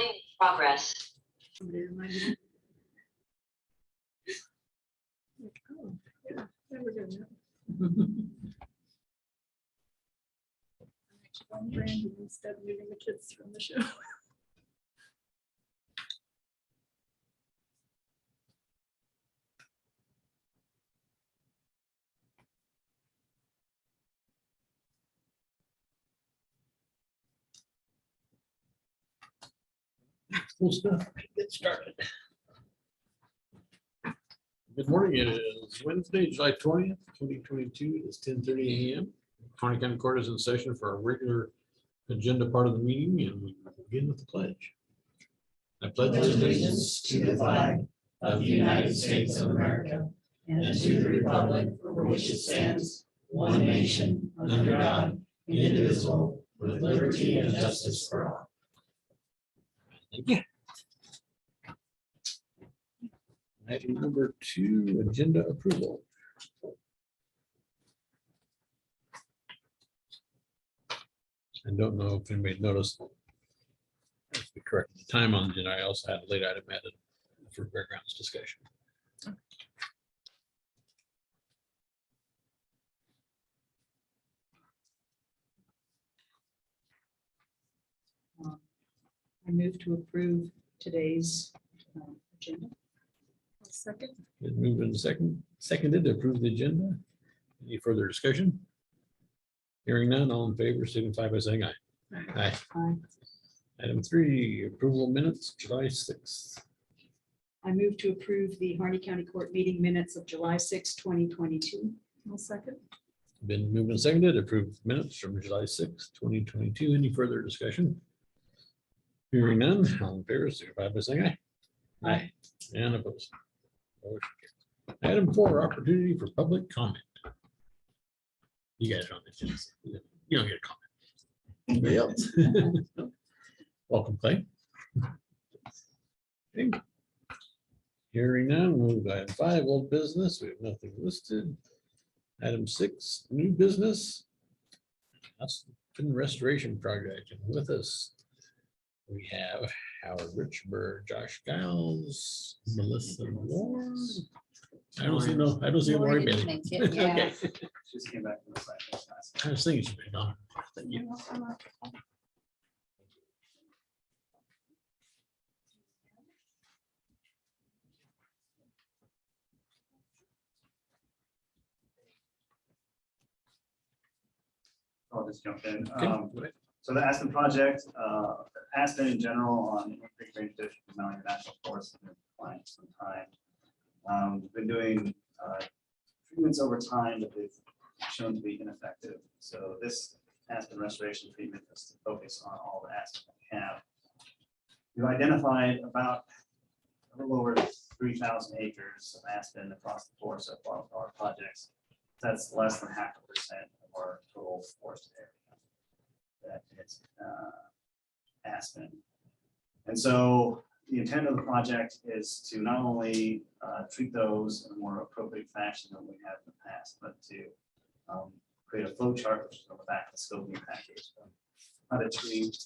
Recording in progress. Somebody reminded me. Like, oh, yeah, we're doing that. I'm actually on Brandon instead of moving the kids from the show. Cool stuff. Get started. Good morning. It is Wednesday, July 20th, 2022. It's 10:30 a.m. Harney County Court is in session for our regular agenda part of the meeting, and we begin with the pledge. I pledge Allegiance to the flag of the United States of America and to the republic for which it stands, one nation, under God, indivisible, with liberty and justice for all. Thank you. Item number 2, agenda approval. I don't know if anybody noticed. To be correct, the time on the agenda, I also had a late item added for fairgrounds discussion. I move to approve today's agenda. Second. Been moved in seconded to approve the agenda. Any further discussion? Hearing none, all in favor, signify by saying aye. Aye. Aye. Item 3, approval of minutes, July 6th. I move to approve the Harney County Court meeting minutes of July 6, 2022. I'll second. Been moved and seconded, approved minutes from July 6th, 2022. Any further discussion? Hearing none, all in favor, signify by saying aye. Aye. And opposed. Motion carries. Item 4, opportunity for public comment. You guys don't, you don't get a comment. Anybody else? Welcome, Clay. Okay. Hearing none, we'll move to item 5, old business. We have nothing listed. Item 6, new business. Aspen Restoration Project. And with us, we have Howard Richburg, Josh Giles, Melissa Moore. I don't see Lori didn't Bailey. make it, yeah. Okay. Just came back from the site. I was thinking she'd been on. Thank you. I'll just jump in. Okay, go ahead. So the Aspen project, Aspen in general on Creek Range District of Mount National Forest has been applying for some time. We've been doing treatments over time that they've shown to be ineffective. So this Aspen restoration treatment is to focus on all the aspen that we have. We've identified about a little over 3,000 acres of aspen across the forest so far with our projects. That's less than 0.5% of our total forest area that is aspen. And so the intent of the project is to not only treat those in a more appropriate fashion than we have in the past, but to create a flow chart, which is on the back of the scoping package, how to treat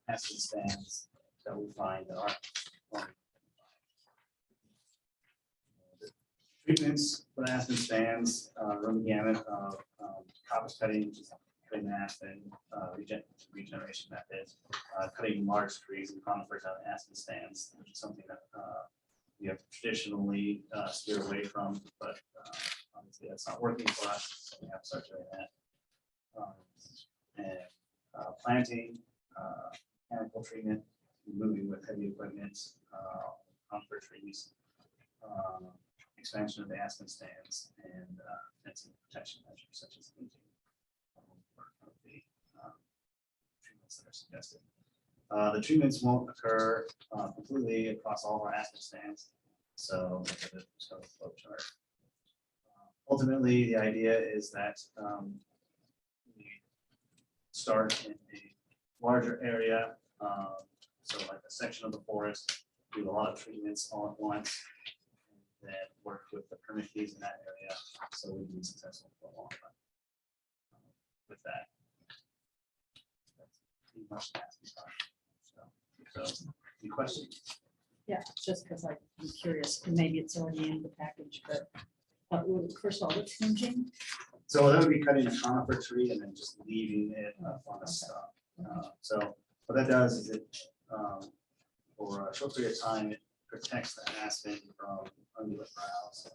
aspen stands that we find that are treatments for aspen stands, run the gamut of coppice cutting, which is cutting the aspen, regeneration methods, cutting large trees and conifers out of aspen stands, which is something that we have traditionally steered away from, but obviously that's not working for us, so we have to start doing that. And planting, mechanical treatment, moving with heavy equipment, conifer trees, expansion of the aspen stands, and fencing protection measures such as leaching of the treatments that are suggested. The treatments won't occur completely across all of our aspen stands, so the flow chart. Ultimately, the idea is that we start in a larger area, so like a section of the forest, do a lot of treatments all at once, and then work with the permittees in that area, so we can be successful for a long time. With that, that's pretty much the asking part. So, yes. So, any questions? Yeah, just because I'm curious, and maybe it's already in the package, but first of all, what's hinging? So that would be cutting a conifer tree and then just leaving it up on a stump. So what that does is it, for a short period of time, it protects the aspen from ungulate browse.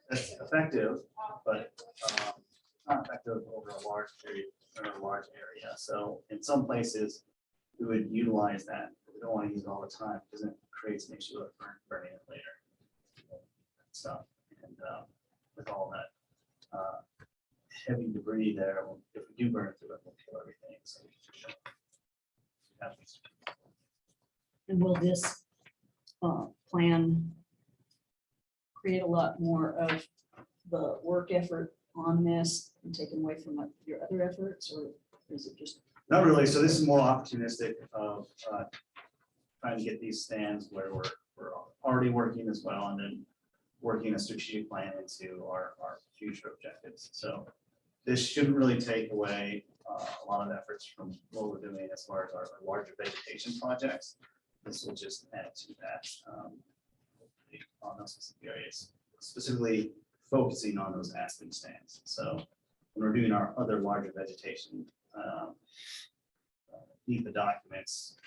That's effective, but not effective over a large period or a large area. So in some places, we would utilize that. But we don't want to use it all the time because it creates an issue of burning it later. Stuff and with all that heavy debris there, if we do burn it through it, we'll kill everything. So we should have this. And will this plan create a lot more of the work effort on this and taken away from your other efforts, or is it just? Not really. So this is more opportunistic of trying to get these stands where we're already working as well, and then working a strategic plan into our future objectives. So this shouldn't really take away a lot of efforts from what we're doing as far as our larger vegetation projects. This will just add to that on those specific areas, specifically focusing on those aspen stands. So when we're doing our other larger vegetation, need the documents,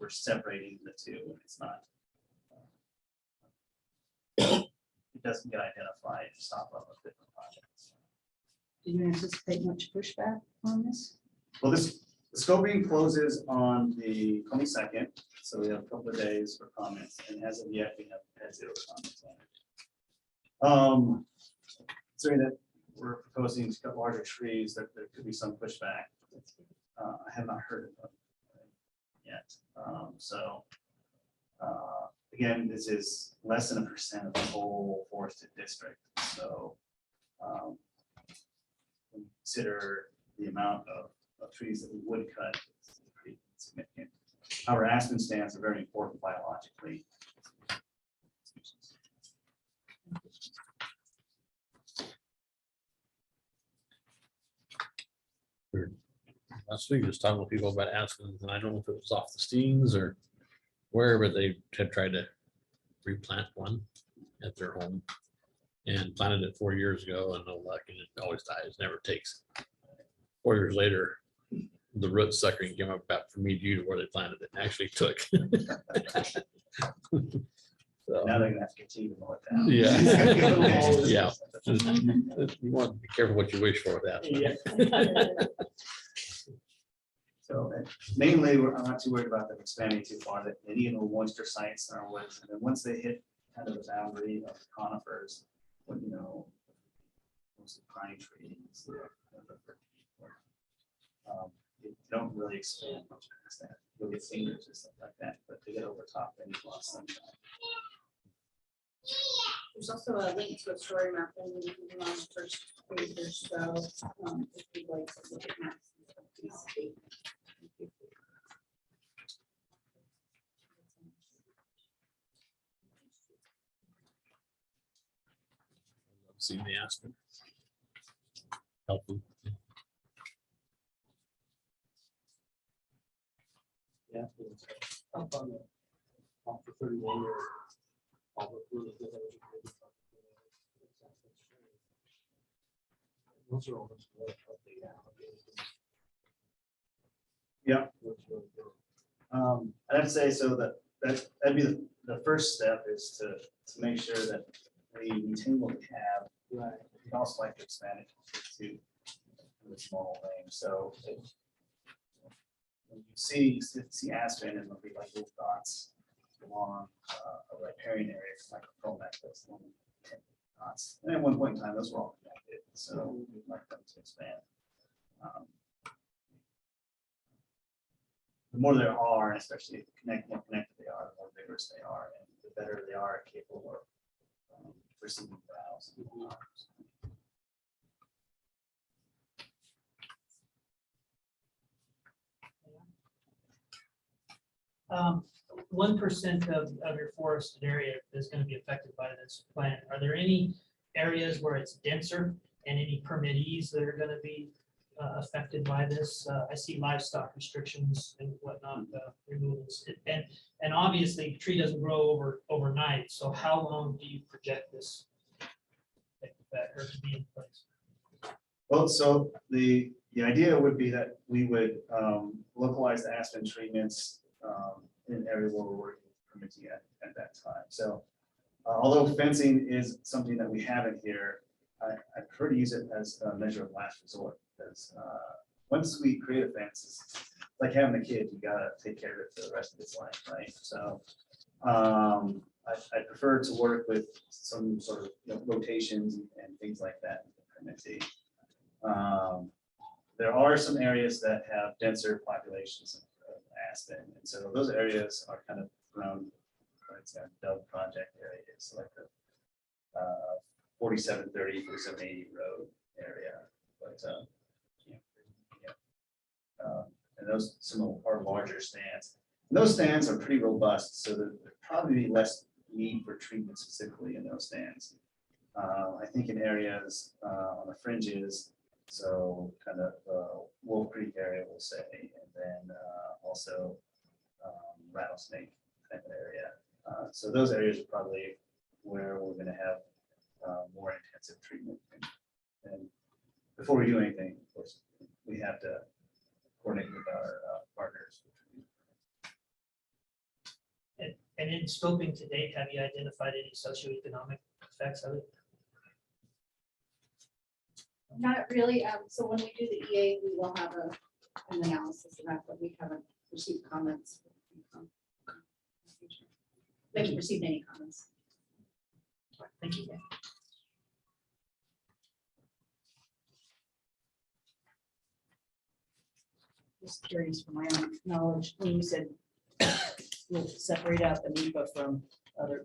we're separating the two, and it's not. It doesn't get identified to stop up with different projects. Do you anticipate much pushback on this? Well, the scoping closes on the 22nd, so we have a couple of days for comments, and as of yet, we have had 0 comments on it. Considering that we're proposing to cut larger trees, that there could be some pushback. I have not heard of it yet. Again, this is less than 1% of the whole forested district. So when you consider the amount of trees that we would cut, it's pretty significant. Our aspen stands are very important biologically. Last week, just talking with people about aspens, and I don't know if it was off the steams or where, but they had tried to replant one at their home and planted it 4 years ago, and no luck, and it always dies, never takes. 4 years later, the root suckering came up back from me due to where they planted it, and actually took. So, Now they're gonna have to continue to mow it down. Yeah. Yeah. You want to be careful what you wish for with that. So mainly, I'm not too worried about them expanding too far. That they need little moisture sites in our woods, and then once they hit kind of the boundary of conifers, when mostly pine trees, they don't really expand much past that. You'll get fingers or stuff like that, but to get over top, then you lost sunshine. There's also a link to a story map and you can do on the first page or so. If you'd like to look at maps. Please see. Seen the aspen. Helpful. Yeah. Up on the, off the 31 or all the really good energy. Those are all those good, but they Yeah. What's really good. I'd say so that'd be the first step is to make sure that we maintain what we have. Right. We'd also like to expand it to the small range. So when you see aspen, and there'll be like little dots along a riparian area, like a pro necklace, dots. And at one point in time, those were all connected. So we'd like them to expand. The more there are, and especially more connected they are, the more vigorous they are, and the better they are capable of receiving browse. 1% of your forested area is going to be affected by this plan. Are there any areas where it's denser and any permittees that are going to be affected by this? I see livestock restrictions and whatnot, removals. And obviously, the tree doesn't grow overnight, so how long do you project this or to be in place? Well, so the idea would be that we would localize the aspen treatments in an area where we're working with permitting at that time. So although fencing is something that we have in here, I prefer to use it as a measure of last resort, because once we create a fence, it's like having a kid, you gotta take care of it for the rest of its life, right? So I prefer to work with some sort of rotations and things like that in permitting. There are some areas that have denser populations of aspen, and so those areas are kind of around, it's a Dove project areas, like the 4730, 4780 road area, but and those some of our larger stands. And those stands are pretty robust, so there'd probably be less need for treatment specifically in those stands. I think in areas on the fringes, so kind of Wolf Creek area, we'll say, and then also Rattlesnake type of area. So those areas are probably where we're going to have more intensive treatment. And before we do anything, of course, we have to coordinate with our partners. And in scoping to date, have you identified any socioeconomic effects of it? Not really. So when we do the EA, we will have an analysis of that, but we haven't received comments. We haven't received any comments. Thank you. Just curious for my own knowledge, when you said we'll separate out the NEPA from other,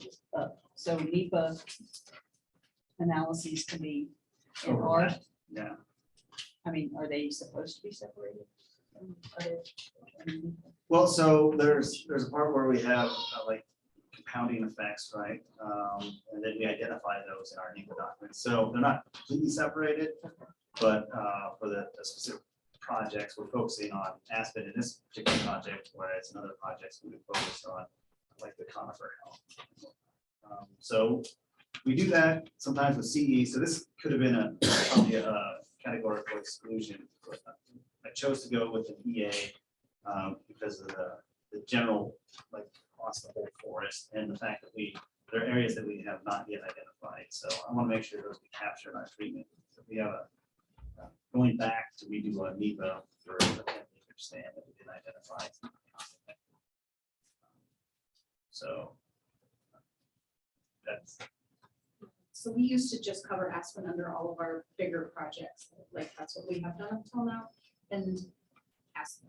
so NEPA analyses can be in R. Yeah. I mean, are they supposed to be separated from other? Well, so there's a part where we have like compounding effects, right? And then we identify those in our NEPA documents. So they're not completely separated, but for the specific projects, we're focusing on aspen in this particular project, whereas in other projects we would focus on like the conifer health. So we do that sometimes with CE. So this could have been probably a categorical exclusion. I chose to go with an EA because of the general like across the whole forest and the fact that there are areas that we have not yet identified. So I want to make sure those we capture in our treatment. So we have going back to redo a NEPA for the 10-acre stand that we didn't identify. So that's. So we used to just cover aspen under all of our bigger projects. Like that's what we have done up till now. And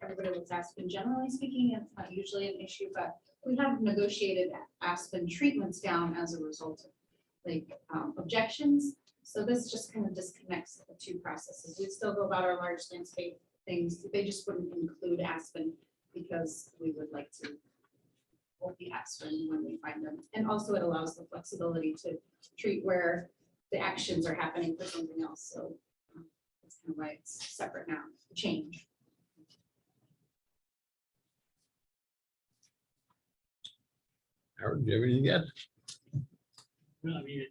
everybody was aspen, generally speaking, it's not usually an issue, but we have negotiated aspen treatments down as a result of like objections. So this just kind of disconnects the two processes. We still go about our large landscape things. They just wouldn't include aspen because we would like to hold the aspen when we find them. And also it allows the flexibility to treat where the actions are happening for something else. So that's kind of why it's separate now, change. Howard, do you have anything yet? No, I mean,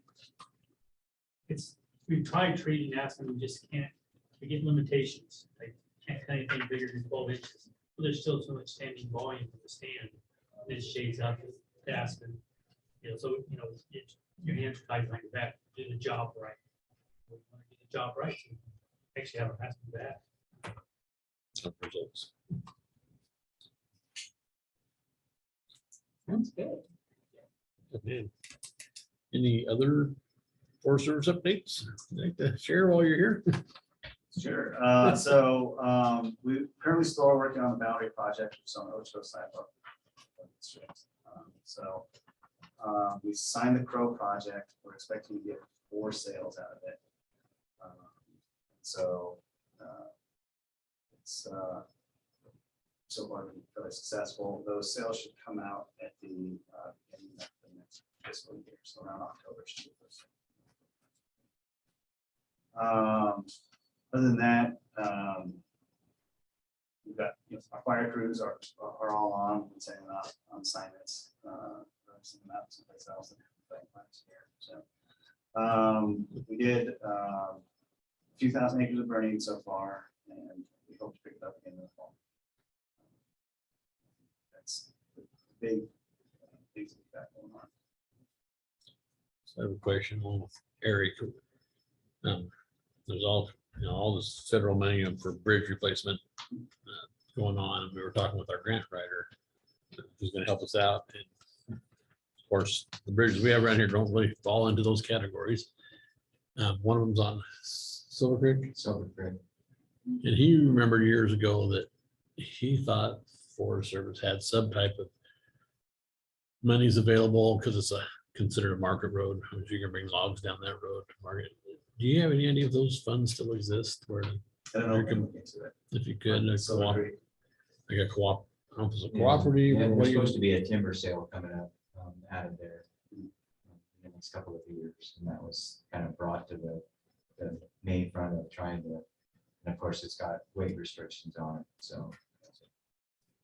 we've tried treating aspen, we just can't, we get limitations. Like, can't cut anything bigger than 12 inches. But there's still so much standing volume in the stand. And it shades out the aspen. So, your hands are tied behind your back, do the job right. We want to do the job right. So actually have our aspen back. Some results. Sounds good. Okay. Any other Forest Service updates you'd like to share while you're here? Sure. So we currently still are working on the boundary project, which is on the Ocho side of the district. So we signed the Crow project. We're expecting to get 4 sales out of it. So it's so far been fairly successful. Those sales should come out at the beginning of the next fiscal year, so around October. Should be the first. Other than that, Our fire crews are all on, and sending them out on assignments, sending them out someplace else. So, we did, a few thousand acres of burning so far, and we hope to pick it up again in the fall. That's the big, things we've got going on. So I have a question on Eric. There's all this federal money for bridge replacement going on. And we were talking with our grant writer who's gonna help us out. And of course, the bridges we have around here don't really fall into those categories. One of them's on Silver Creek. And he remembered years ago that he thought Forest Service had some type of monies available because it's considered a market road. You can bring logs down that road to market. Do you have any idea if those funds still exist where I don't know if we can look into it. if you could, Silver Creek. like a co-op, I don't know if it's a cooperative? Yeah, or what there's do you- supposed to be a timber sale coming up out of there in the next couple of years, and that was kind of brought to the main front of trying to, and of course, it's got weight restrictions on it, so.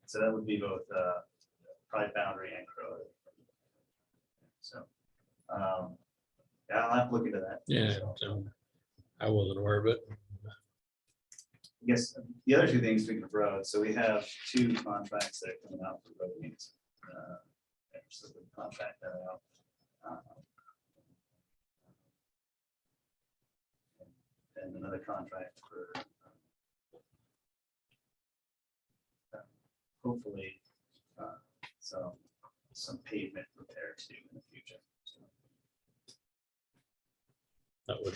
So that would be both Pride Boundary and Crow. So, yeah, I'll have to look into that. Yeah, So, I wasn't aware of it. I guess the other two things, speaking of roads, so we have 2 contracts that are coming out for road meetings. So we contract that out. And another contract for hopefully some pavement repair too in the future. So, That would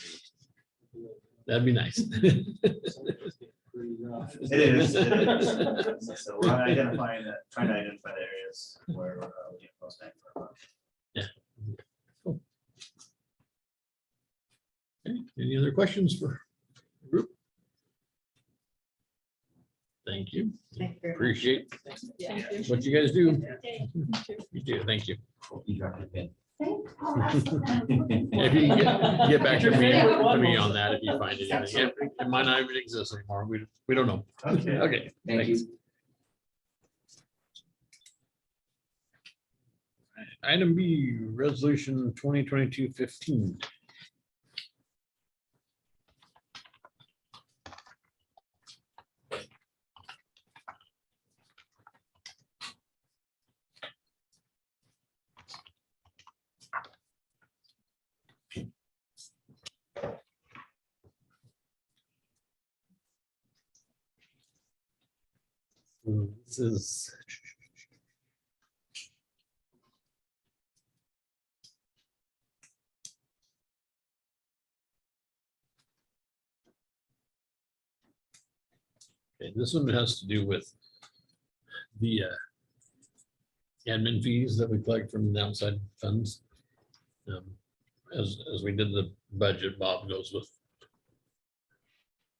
that'd be nice. Pretty rough. It is. So we're identifying that, trying to identify the areas where we get most bang for our buck. Okay, any other questions for the group? Thank you. Thank you very much. Appreciate Yeah. what you guys do. You do, thank you. You dropped your pin. If you can get back to me on that, if you find anything. It might not even exist anymore. We don't know. Okay. Okay. Thank thanks. you. Item B, resolution 2022-15. This is. Okay, this one has to do with the admin fees that we collect from the outside funds. As we did the budget, Bob goes with.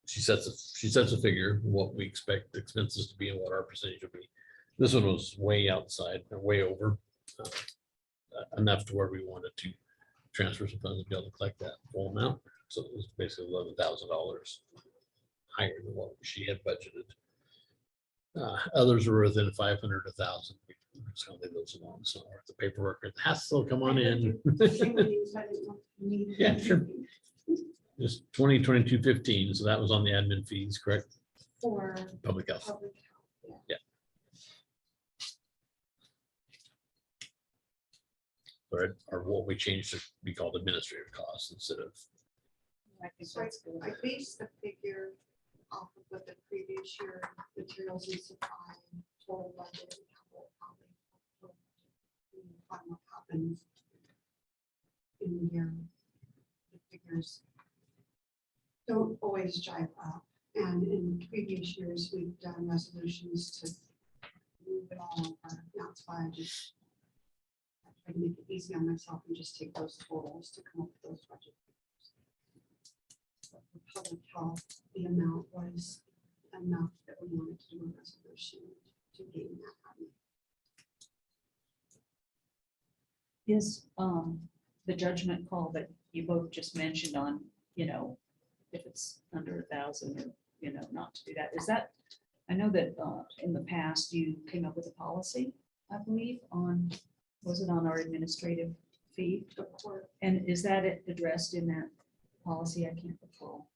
She sets a figure, what we expect expenses to be and what our percentage will be. This one was way outside, or way over. Enough to where we wanted to transfer some funds to be able to collect that full amount. So it was basically $11,000 higher than what she had budgeted. Others were within 500, 1,000. Just gonna leave those alone. So the paperwork, it has to still come on in. Yeah, sure. Just 2022-15, so that was on the admin fees, correct? For Public health. public health, yeah. Or what we changed to be called administrative costs instead of, I think So that's good. I based the figure off of what the previous year materials and supply total budget. What happens in the year. The figures don't always jive up. And in previous years, we've done resolutions to move it all over. That's why I try to make it easy on myself and just take those totals to come up with those budget figures. For public health, the amount was enough that we wanted to do a resolution to gain that money. Is the judgment call that you both just mentioned on, if it's under 1,000 or, not to do that, is that I know that in the past you came up with a policy, I believe, on, was it on our administrative fee? The court, And is that addressed in that policy? I can't recall.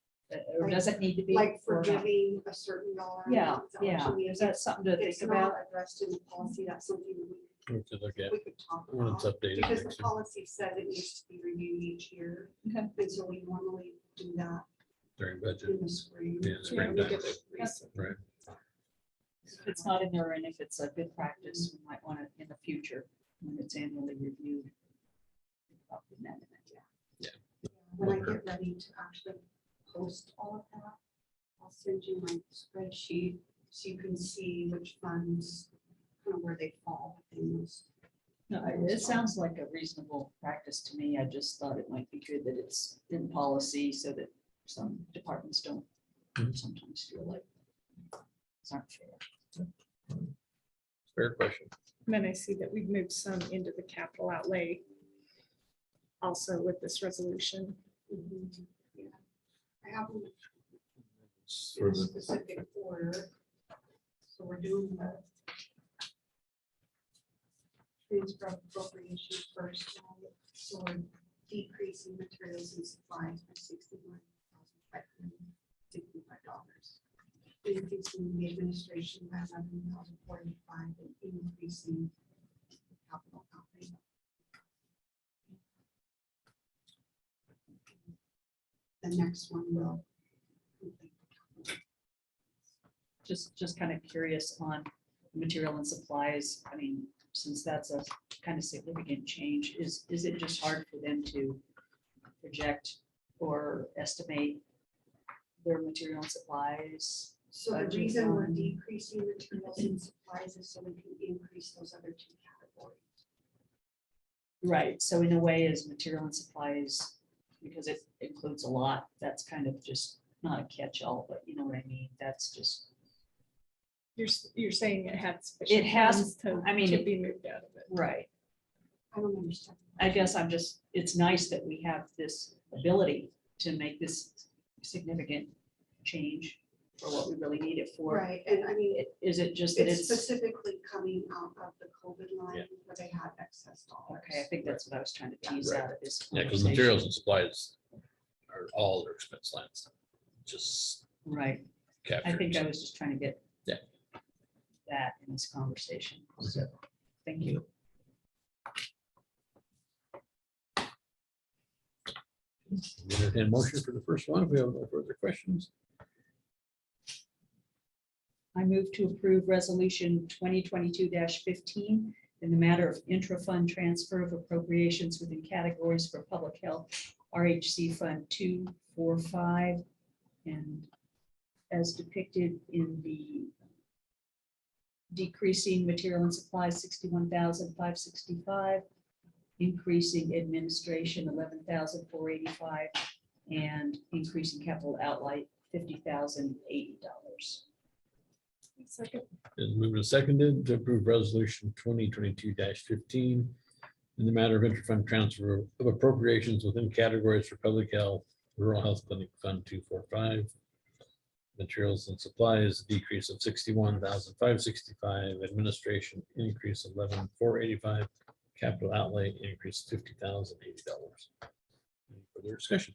Or does it need to be? like or not? forgiving a certain dollar. Yeah, amount, is that what yeah. you mean? Is that something to think It's about? not addressed in the policy, that's something We could look at we could talk when it's about. updated. Because the next year. policy says it needs to be reviewed each year. Okay. And so we normally do that During budget. in the spring. Yeah, springtime. Right. If it's not in there and if it's a good practice, we might want to in the future, when it's annually reviewed. think about putting that in it. When I get ready to actually post all of that, I'll send you my spreadsheet so you can see which funds, kind of where they fall within those. No, it sounds like a reasonable practice to me. I just thought it might be good that it's in policy so that some departments don't sometimes feel like it's not fair. Fair question. Then I see that we've moved some into the capital outlay also with this resolution. Yeah. I have them For in a the, specific order. So we're doing the transfer of appropriation first. So we're decreasing materials and supplies by $61,565. Increasing the administration by $11,045 and increasing capital outlay. The next one will. Just kind of curious on material and supplies. I mean, since that's a kind of significant change, is it just hard for them to project or estimate their material and supplies? So the budget reason we're on- decreasing materials and supplies is so we can increase those other two categories. Right, so in a way is material and supplies, because it includes a lot, that's kind of just not a catch-all, but you know what I mean? That's just, You're saying it had sufficient has- funds to, I mean, to it- be moved out of it. right. I don't understand. I guess I'm just, it's nice that we have this ability to make this significant change for what we really need it for. Right, and I mean, Is it just that it's it's, specifically coming out of the COVID line Yeah. where they had excess dollars. okay, I think that's what I was trying to tease Right. out of this. yeah, because conversation. materials and supplies are all their expense lines. Just Right, captured. I think I was just trying to get Yeah. that in this conversation. So, thank you. Entertain motion for the first one. If we have no further questions. I move to approve resolution 2022-15 in the matter of intra-fund transfer of appropriations within categories for public health, RHC Fund 245, and as depicted in the decreasing material and supplies, 61,565, increasing administration, 11,485, and increasing capital outlay, $50,080. Second. Is moved and seconded to approve resolution 2022-15 in the matter of interfund transfer of appropriations within categories for public health, rural health clinic fund 245. Materials and supplies decrease of 61,565, administration increase 11,485, capital outlay increase $50,080. Any further discussion?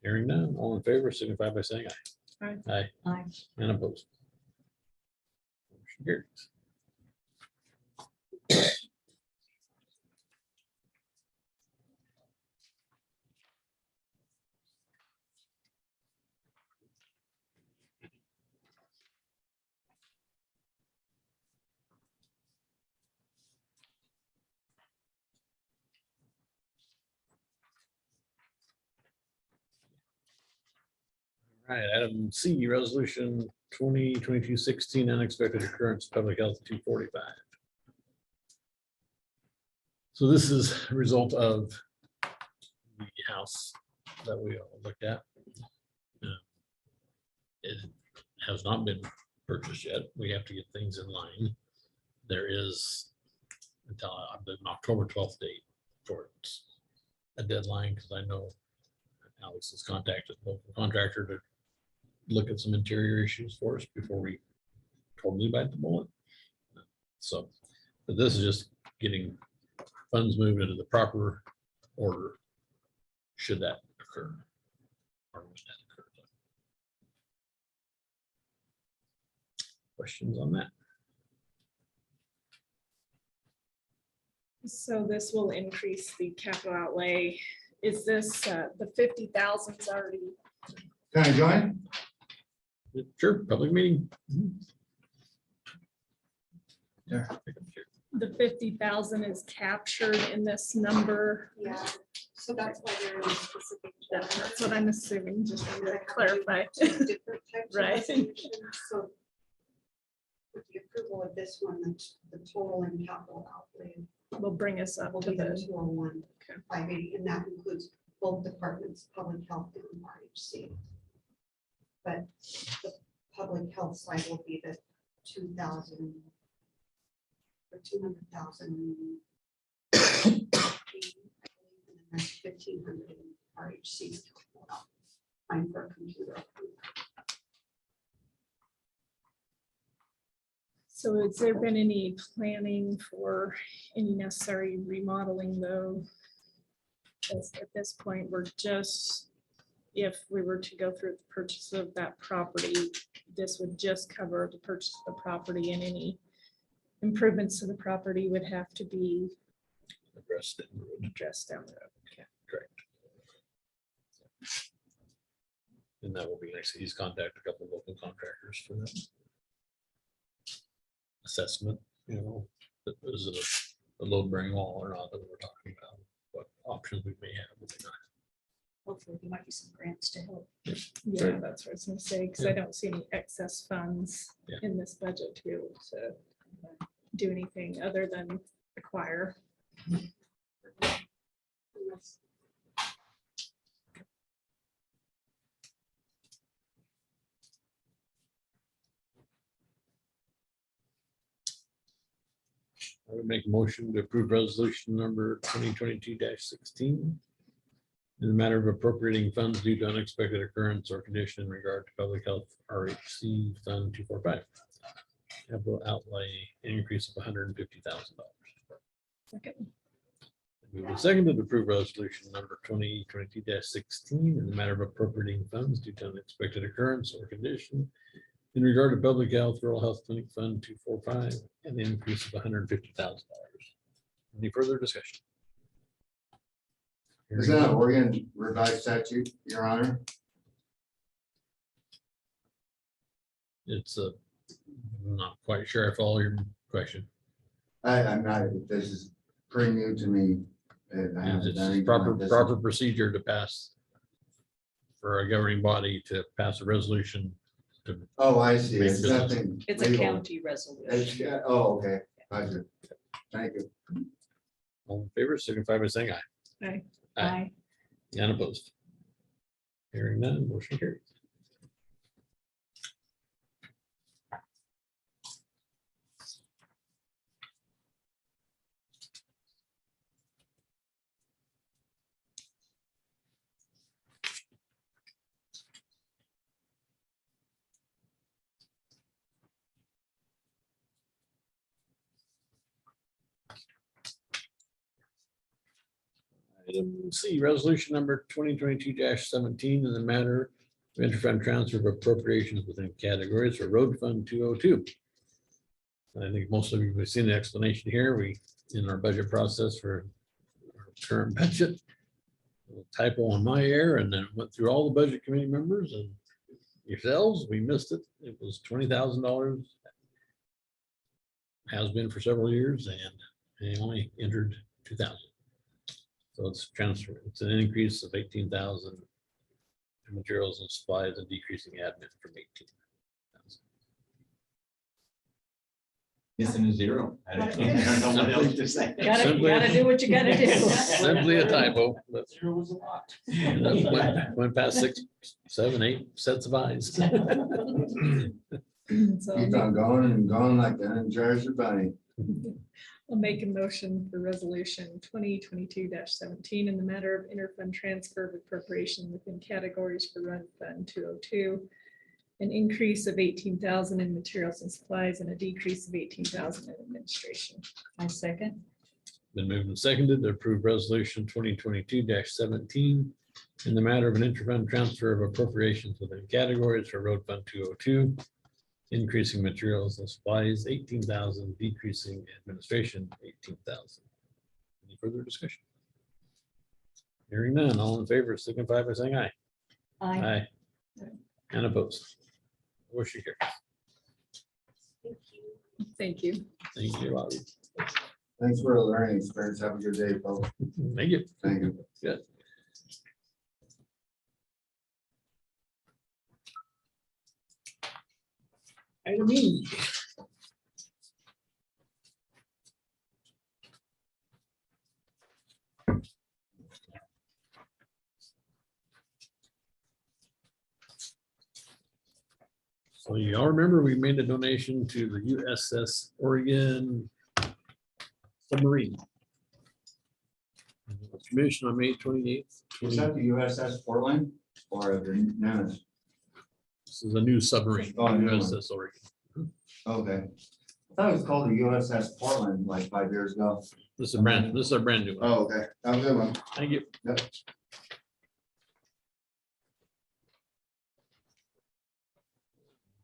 Hearing none, all in favor signify by saying aye. Aye. Aye. Aye. And opposed. Motion carries. All right, item C, resolution 2022-16, unexpected occurrence, public health 245. So this is a result of the house that we all looked at. It has not been purchased yet. We have to get things in line. There is until an October 12th date for it. A deadline, because I know Alex has contacted the local contractor to look at some interior issues for us before we totally bite the bullet. So, but this is just getting funds moved into the proper order, should that occur. Or when that occurs. Questions on that? So this will increase the capital outlay. Is this, the 50,000 is already, Can I join? Sure, public meeting. the 50,000 is captured in this number? Yeah, so that's why there is specific. That's what I'm assuming, just to clarify. Two different types of Right. resolutions, so with the approval of this one, the total and capital outlay Will bring us up will to be the the, 201, Okay. 580, and that includes both departments, public health and RHC. But the public health side will be the 2,000 or 200,000. And then there's 1,500 in RHC's capital outlay. I'm for a computer. so has there been any planning for any necessary remodeling though? As at this point, we're just, if we were to go through the purchase of that property, this would just cover the purchase of the property, and any improvements to the property would have to be Addressed it. addressed down the road. Okay. Correct. And that will be nice. He's contacted a couple of local contractors for that assessment, you know, is it a load bearing wall or not that we're talking about, what options we may have. we may not. Hopefully there might be some grants to help. Yeah, that's what I was gonna say, because I don't see any excess funds Yeah. in this budget to be able to do anything other than acquire. Unless- I would make a motion to approve resolution number 2022-16 in the matter of appropriating funds due to unexpected occurrence or condition in regard to public health RHC Fund 245. Capital outlay increase of $150,000. Second. Moved and seconded to approve resolution number 2022-16 in the matter of appropriating funds due to unexpected occurrence or condition in regard to public health, rural health clinic fund 245, and the increase of $150,000. Any further discussion? Is that an Oregon revised statute, Your Honor? It's I'm not quite sure I follow your question. I'm not, this is pretty new to me. And I haven't It's done just anything proper, like this. proper procedure to pass for a governing body to pass a resolution to Oh, I see. Make It's business. nothing. It's a legal. county It's, resolution. yeah, oh, okay. Gotcha. Thank you. all in favor, signify by saying aye. Aye. Aye. And opposed. Hearing none, motion carries. Item C, resolution number 2022-17 in the matter of interfund transfer of appropriations within categories for road fund 202. I think most of you have seen the explanation here. We, in our budget process for our current budget, a typo on my error, and then went through all the budget committee members and yourselves. We missed it. It was $20,000. Has been for several years, and they only entered 2,000. So it's transfer, it's an increase of 18,000 in materials and supplies and decreasing admin from 18,000. Missing a zero. I don't know what else to say. Gotta do what you gotta do. Simply a typo, but Zero was a lot. went past 6, 7, 8 sets of eyes. So Keep on going and going like the uncharged bunny. I'll make a motion for resolution 2022-17 in the matter of interfund transfer of appropriation within categories for run fund 202. an increase of 18,000 in materials and supplies and a decrease of 18,000 in administration. I second. Been moved and seconded to approve resolution 2022-17 in the matter of an interfund transfer of appropriations within categories for road fund 202, increasing materials and supplies 18,000, decreasing administration 18,000. Any further discussion? Hearing none, all in favor signify by saying aye. Aye. And opposed. Motion carries. Thank you. Thank you, Bobby. Thanks for the learning experience. Have a good day, folks. Thank you. Thank you. Good. Item E. So you all remember we made a donation to the USS Oregon submarine. Commission on May 28th. Is that the USS Portland or the Nemes? This is a new submarine. Oh, a new one. USS Oregon. Okay. I thought it was called the USS Portland like 5 years ago. This is a brand new one. Oh, okay. Have a good one. Thank you. Yep.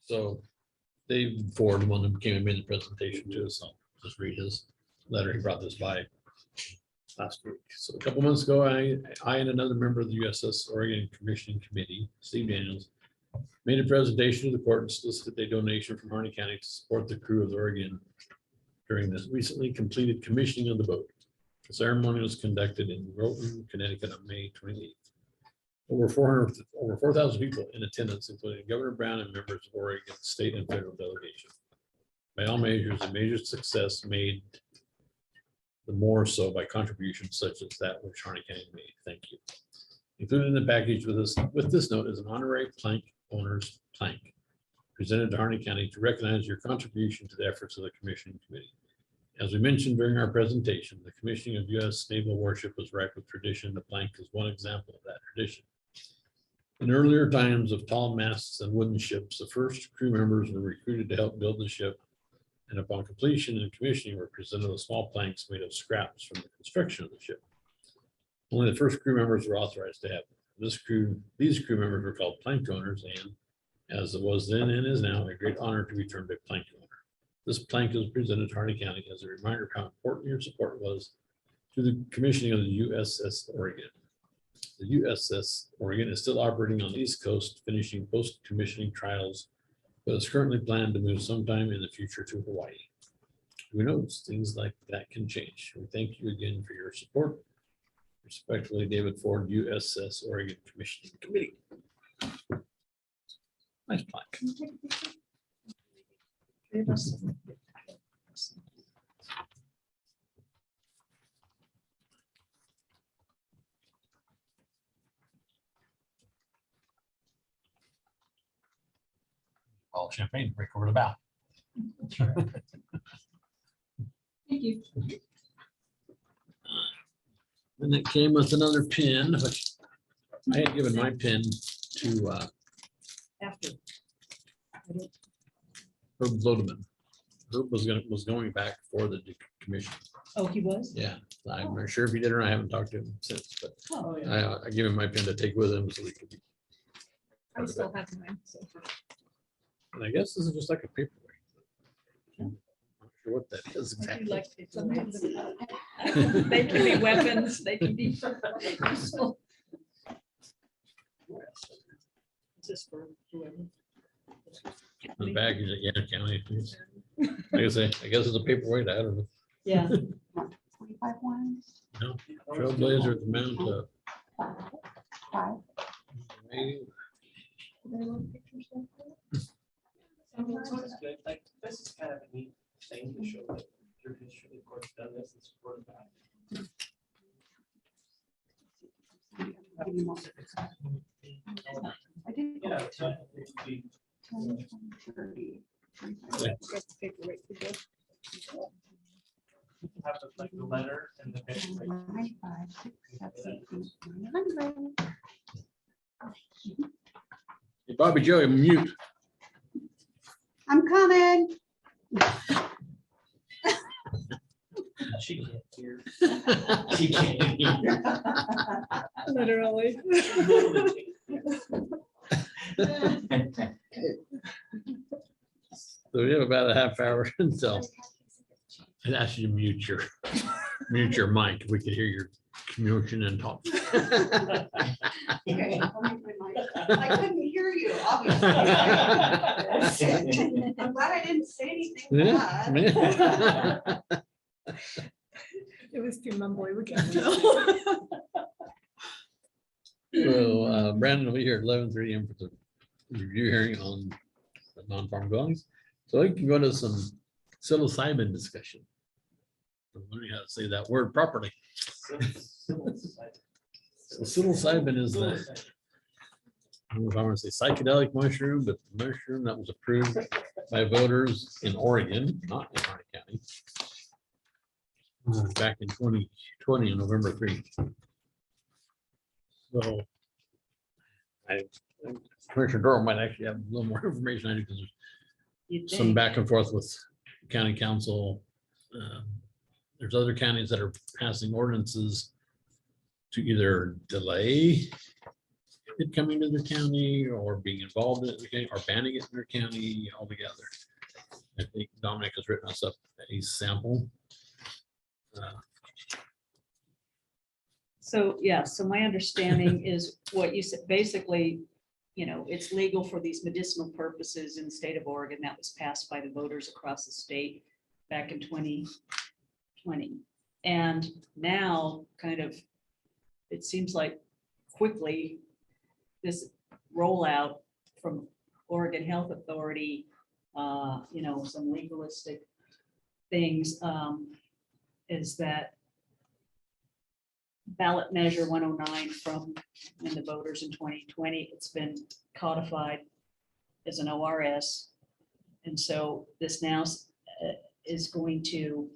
So Dave Ford, the one that came and made the presentation to us, I'll just read his letter. He brought this by last week. So a couple months ago, I and another member of the USS Oregon Commissioning Committee, Steve Daniels, made a presentation to the court and solicited a donation from Harney County to support the crew of the Oregon during this recently completed commissioning of the boat. The ceremony was conducted in Groton, Connecticut on May 28th. Over 4,000 people in attendance, including Governor Brown and members of Oregon state and federal delegation. By all measures, a major success made the more so by contributions such as that which Harney County made. Thank you. Included in the package with this note is an honorary plank owner's plank presented to Harney County to recognize your contribution to the efforts of the commissioning committee. As we mentioned during our presentation, the commissioning of U.S. naval warship was ripe with tradition. The plank is one example of that tradition. In earlier times of tall masts and wooden ships, the first crew members were recruited to help build the ship, and upon completion and commissioning were presented with small planks made of scraps from the construction of the ship. Only the first crew members were authorized to have these crew members were called plank owners, and as it was then and is now, a great honor to be termed a plank owner. This plank is presented to Harney County as a reminder of how important your support was to the commissioning of the USS Oregon. The USS Oregon is still operating on the East Coast, finishing post-commissioning trials, but is currently planned to move sometime in the future to Hawaii. Who knows, things like that can change. We thank you again for your support. Respectfully, David Ford, USS Oregon Commissioning Committee. Nice plaque. All champagne, break over the bow. Thank you. And it came with another pin, which I had given my pin to After. Herb Lodeman. Herb was going back for the commission. Oh, he was? Yeah, I'm not sure if he did or not. I haven't talked to him since, but Oh, yeah. I gave him my pin to take with him so we could be. I still have mine. So. And I guess this is just like a paperweight. I'm not sure what that is I do exactly. like Sometimes they can be weapons, they can be useful. Just for whoever. The back is at Yadkin County. Like I guess it's a paperweight. I don't know. Yeah. 25 ones. No, Trailblazer at the Mount. Five. Maybe. Sometimes good, like, this is kind of a neat thing to show that your history, of course, done this and supported that. I did. Yeah, it's not- it'd be- 10, 20, 30, 35. That's the paperweight to go. you can have the, like the letter and the. picture, like, 9, 5, 6, 7, 8, 900. Hey, Bobby Joe, mute. I'm coming. She can't hear. She can't hear. Literally. So we have about a half hour until I'd ask you to mute your mic. We could hear your commotion and talk. Okay, I'll mute my mic. I couldn't hear you, obviously. I'm glad I didn't say anything bad. It was too mumbly, we can't tell. So Brandon will be here at 11:30 a.m. for the review hearing on the non-farm dwellings. So we can go to some psilocybin discussion. I'm learning how to say that word properly. So psilocybin is the, I don't know if I want to say psychedelic mushroom, but the mushroom that was approved by voters in Oregon, not in Harnett County. Back in 2020, on November 3. So Commissioner Doral might actually have a little more information on it because You'd there's some think. back and forth with county council. There's other counties that are passing ordinances to either delay it coming to their county or being involved in it or banning it in their county altogether. I think Dominic has written us up a sample. So, yeah, so my understanding is what you said, basically, you know, it's legal for these medicinal purposes in the state of Oregon. That was passed by the voters across the state back in 2020. And now kind of, it seems like quickly, this rollout from Oregon Health Authority, you know, some legalistic things, is that ballot measure 109 from when the voters in 2020, it's been codified as an ORS. And so this now is going to,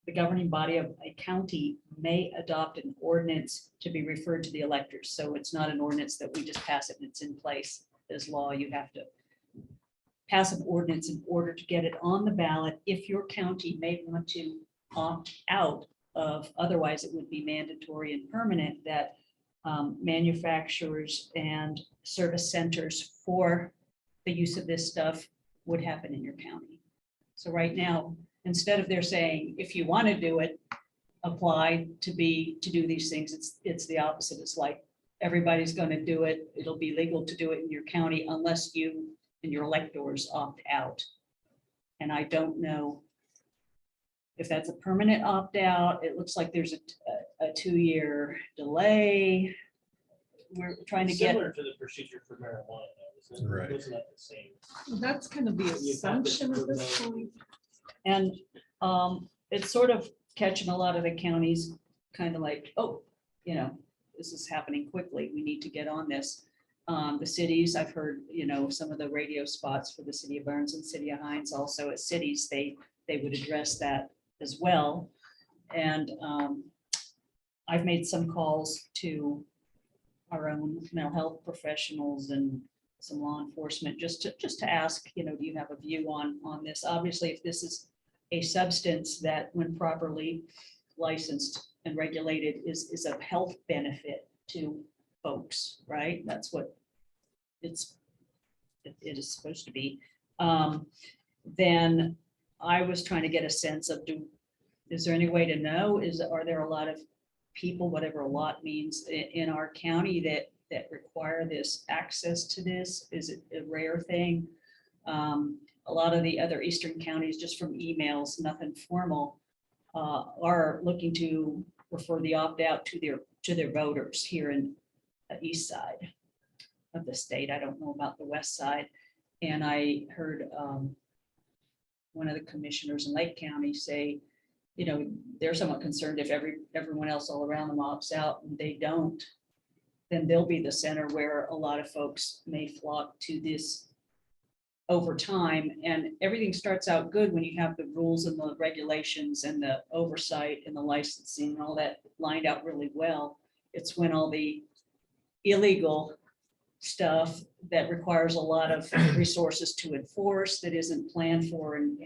the governing body of a county may adopt an ordinance to be referred to the electors. So it's not an ordinance that we just pass it and it's in place as law. You have to pass an ordinance in order to get it on the ballot if your county may want to opt out of, otherwise it would be mandatory and permanent that manufacturers and service centers for the use of this stuff would happen in your county. So right now, instead of they're saying, if you want to do it, apply to do these things, it's the opposite. It's like everybody's going to do it. It'll be legal to do it in your county unless you and your electors opt out. And I don't know if that's a permanent opt-out. It looks like there's a 2-year delay. We're trying to get, Similar to the procedure for marijuana, though, isn't it? Right. Wasn't that the same? That's kind of the You have to assumption at prove this no- point. and it's sort of catching a lot of the counties kind of like, oh, you know, this is happening quickly. We need to get on this. The cities, I've heard, you know, some of the radio spots for the city of Burns and city of Hines, also as cities, they would address that as well. And I've made some calls to our own mental health professionals and some law enforcement, just to ask, you know, do you have a view on this? Obviously, if this is a substance that when properly licensed and regulated is of health benefit to folks, right? That's what it is supposed to be. Then I was trying to get a sense of, is there any way to know, are there a lot of people, whatever a lot means, in our county that require this access to this? Is it a rare thing? A lot of the other eastern counties, just from emails, nothing formal, are looking to refer the opt-out to their voters here in the east side of the state. I don't know about the west side. And I heard one of the commissioners in Lake County say, you know, they're somewhat concerned if everyone else all around them opts out and they don't, then they'll be the center where a lot of folks may flock to this over time. And everything starts out good when you have the rules and the regulations and the oversight and the licensing and all that lined out really well. It's when all the illegal stuff that requires a lot of resources to enforce, that isn't planned for and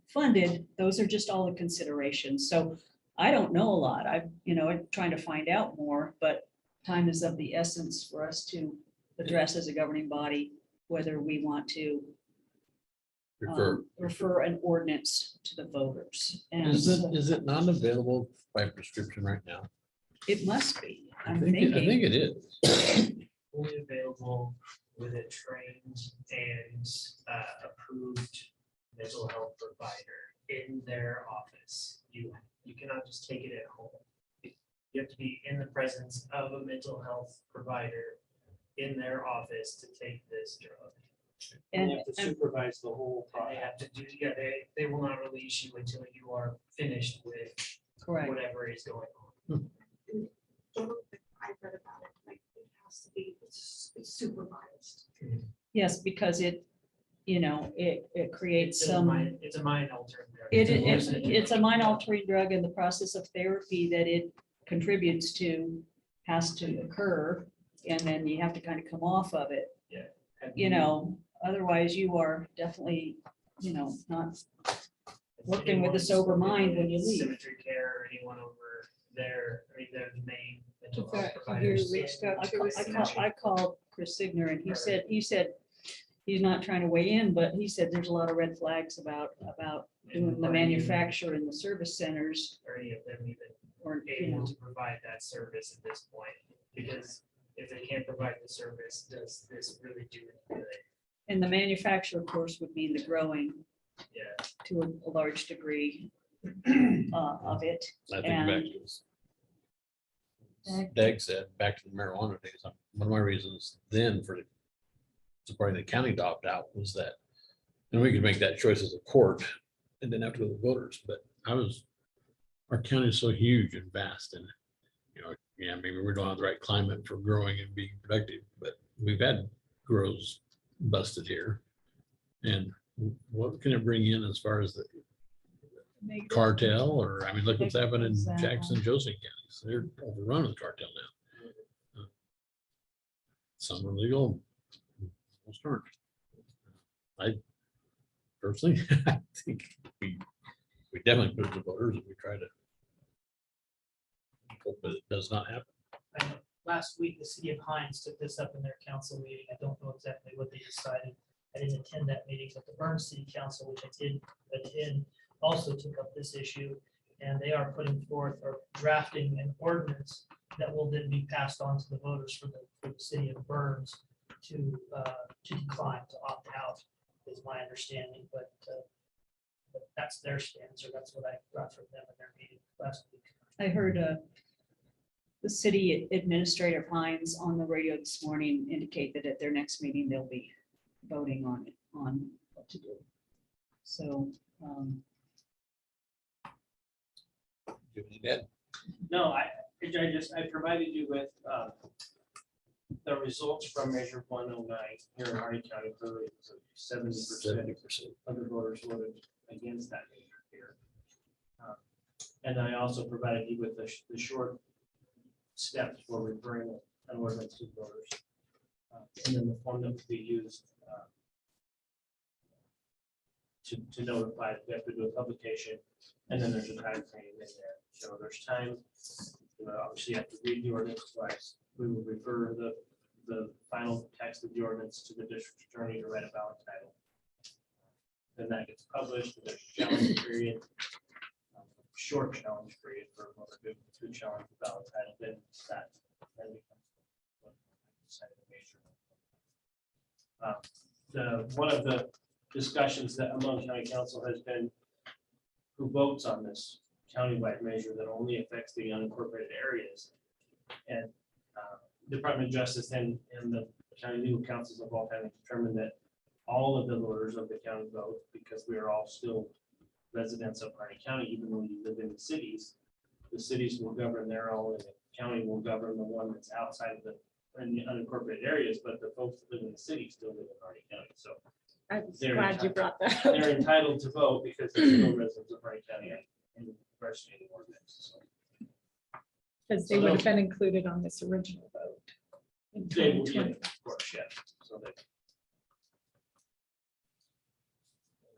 funded, those are just all the considerations. So I don't know a lot. I'm trying to find out more, but time is of the essence for us to address as a governing body, whether we want to refer an ordinance to the voters. And Is it not available by prescription right now? it must be, I I'm think thinking. it is. Only available with a trained and approved mental health provider in their office. You cannot just take it at home. You have to be in the presence of a mental health provider in their office to take this drug. And And you have to supervise the whole And they process. have to do, yeah, they will not release you until you are finished with correct. whatever is going on. I read about it, like, it has to be, it's supervised. Yes, because it creates It's a some. mind altering drug. It's a mind altering drug, and the process of therapy that it contributes to has to occur. And then you have to kind of come off of it, otherwise you are definitely, not working with a sober mind when you leave. Symmetry Care or anyone over there, I mean, they're the main mental Have health you providers. reached out I to call- us? I called Chris Signer, and he said he's not trying to weigh in, but he said there's a lot of red flags about doing the manufacture in the service centers, Or any of them even or, able to provide that service at this point, because if they can't provide the service, does this really do any good? and the manufacturer, of course, would mean the growing Yeah. to a large degree of it. I think And- back to this. Doug said, back to the marijuana days, one of my reasons then for supporting the county to opt out was that, and we could make that choice as a court and then have to go to the voters, but our county is so huge and vast and, maybe we don't have the right climate for growing and being productive, but we've had grows busted here. And what can it bring in as far as the cartel, or, look what's happened in Exactly. Jackson, Joseph counties. They're overrun with cartel now. Some are legal, most aren't. I personally, I think we definitely put it to voters if we try to hope that it does not happen. I know last week, the city of Hines took this up in their council meeting. I don't know exactly what they decided. I didn't attend that meeting, but the Burns City Council, which I did attend, also took up this issue. And they are putting forth or drafting an ordinance that will then be passed on to the voters for the city of Burns to decline to opt out, is my understanding, but that's their stance, or that's what I got from them in their meeting last week. I heard the city administrator Hines on the radio this morning indicate that at their next meeting, they'll be voting on what to do. So, Do we need that? No, I provided you with the results from Measure 109 here in Hardin County. Clearly, 70% 70%. of the voters voted against that measure here. And I also provided you with the short steps for referring an ordinance to voters. And then the form that would be used to notify, we have to do a publication, and then there's a time frame in there. So there's time, obviously you have to read the ordinance twice. We will refer the final text of the ordinance to the district attorney to write a ballot title. Then that gets published, and there's a challenge period, short challenge period for a good challenge ballot title, then that. Then becomes one of the discussions that among county council has been who votes on this countywide measure that only affects the unincorporated areas. And Department of Justice and the county legal councils of all counties determined that all of the voters of the county vote, because we are all still residents of Hardin County, even though you live in the cities will govern their own, and the county will govern the one that's outside of the unincorporated areas, but the folks that live in the city still live in Hardin County. So I'm They're glad you entitled- brought that they're up. entitled to vote because they're still residents of Hardin County in the first meeting ordinance. So Because they would have been included on this original vote. in They will, yeah, 2020. of course, yeah, so that.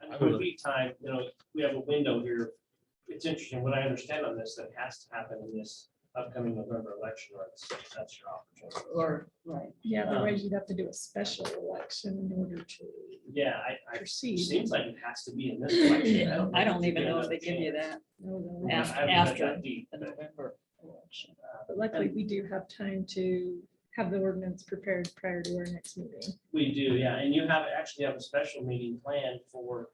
And I it would would- be time, you know, we have a window here. It's interesting, what I understand on this, that has to happen in this upcoming November election, or that's your opportunity. Or, right, Yeah, otherwise you'd have to do a special election in order to Yeah, I proceed. seems like it has to be in this election. I don't think even you know get if they give you another that No, no. chance. af- I haven't read after that deep, the but, November election. But luckily, we do have time to have the ordinance prepared prior to our next meeting. We do, yeah, and you actually have a special meeting planned for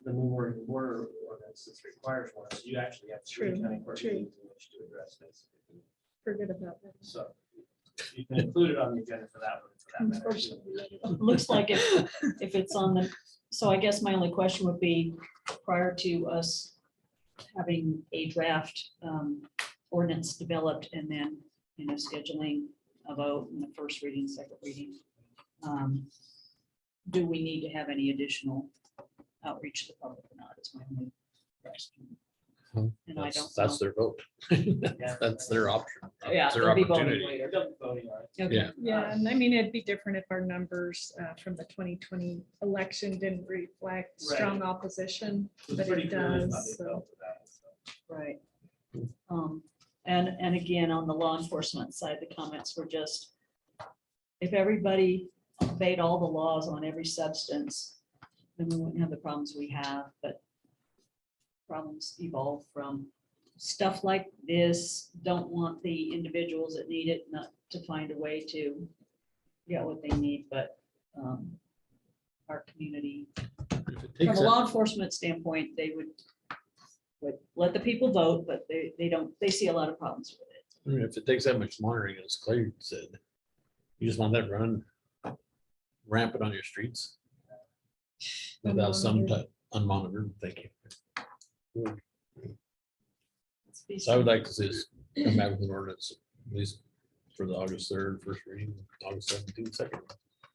the new Oregon border ordinance that requires one, so you actually have three True, county court true. meetings in which to address this. Forget about that. So you can include it on the agenda for that one. for that matter, too. Unfortunately. Looks like if it's on the, so I guess my only question would be, prior to us having a draft ordinance developed and then, scheduling a vote in the first reading, second reading, do we need to have any additional outreach to the public or not? It's my only question. And I don't know. That's their vote. That's their option. Yeah, That's their they'll be voting opportunity. later. They'll be voting on it. Okay. Yeah. Yeah, and I mean, it'd be different if our numbers from the 2020 election didn't reflect strong opposition, It's but pretty it clear there's does, nothing so. to that, so. Right. And again, on the law enforcement side, the comments were just, if everybody obeyed all the laws on every substance, then we wouldn't have the problems we have, but problems evolve from stuff like this, don't want the individuals that need it not to find a way to get what they need, but our community, If it from takes a that- law enforcement standpoint, they would let the people vote, but they see a lot of problems with it. I mean, if it takes that much monitoring, as Clay said, you just want that run rampant on your streets without some Unmonitored. type unmonitored, thank you. Let's be So I would like to see us come back with an ordinance, at least for the August 3rd, first reading, August 17th, second.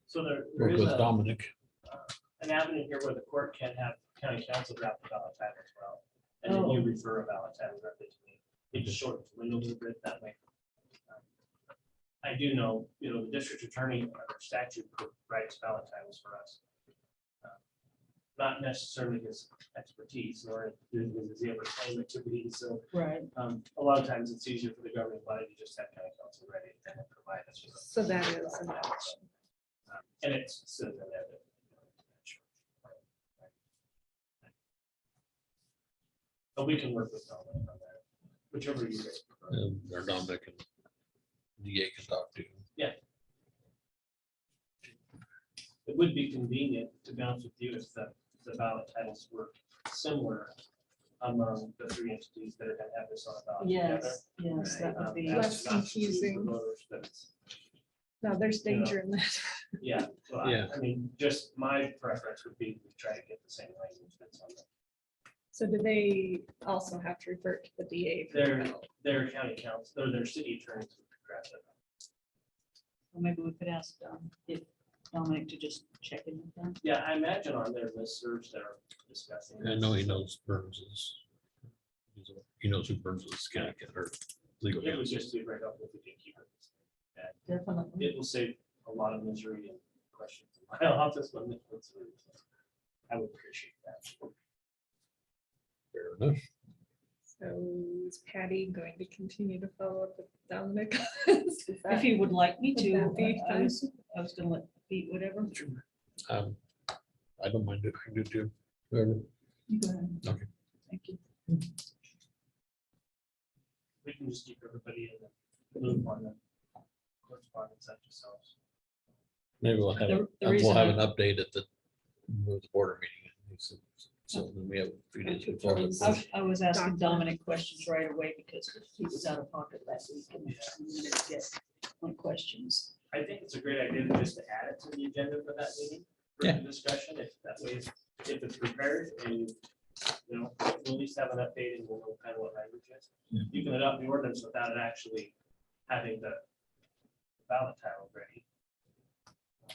So there Work is with a. Dominic. An avenue here where the court can have county council draft a ballot title as well. And then you refer a ballot title directly to me. It just shortens the window a little bit that way. I do know, the district attorney under statute writes ballot titles for us. Not necessarily his expertise, nor does he ever claim it to be, so Right. a lot of times it's easier for the governing body to just have county council ready and then provide us with. So that is an option. And it's says in there that. But we can work with Dominic on that, whichever you guys prefer. Or Dominic and DA can talk to. It would be convenient, to be honest with you, if the ballot titles were similar among the three entities that are gonna have this on a ballot together. Yes, that would be. Less Not to confuse the confusing. voters, but it's- No, there's danger in that. Yeah, so Yeah. I mean, just my preference would be to try to get the same language that's on the So do they also have to refer to the DA? for Their, that? their county council, or their city attorneys would draft it. Well, maybe we could ask if Dominic to just check in with them. Yeah, I imagine on their listservs they're discussing. I know he knows Burns's. He knows who Burns is, county or legal. It would counsel. just be very helpful if we can keep it. Definitely. It will save a lot of misery and questions. in my office when it's through, so I would appreciate that. Fair enough. So is Patty going to continue to follow up with Dominic? Is If that- you would like me Would to, that be I was gonna let Pete, whatever. I don't mind it. I can do it too. Whoever. You go ahead. Okay. Thank you. We can just keep everybody in the loop on the correspondence such yourselves. Maybe we'll have, The we'll reason have I- an update at the board meeting. So then we have a few days before. the- I was asking Document. Dominic questions right away because he was out of pocket last week and I wanted to get my questions. I think it's a great idea to just to add it to the agenda for that meeting, for the discussion, if that way, if it's prepared and, we'll at least have an update and we'll know kind of what language is. Yeah. You can adopt the ordinance without it actually having the ballot title ready.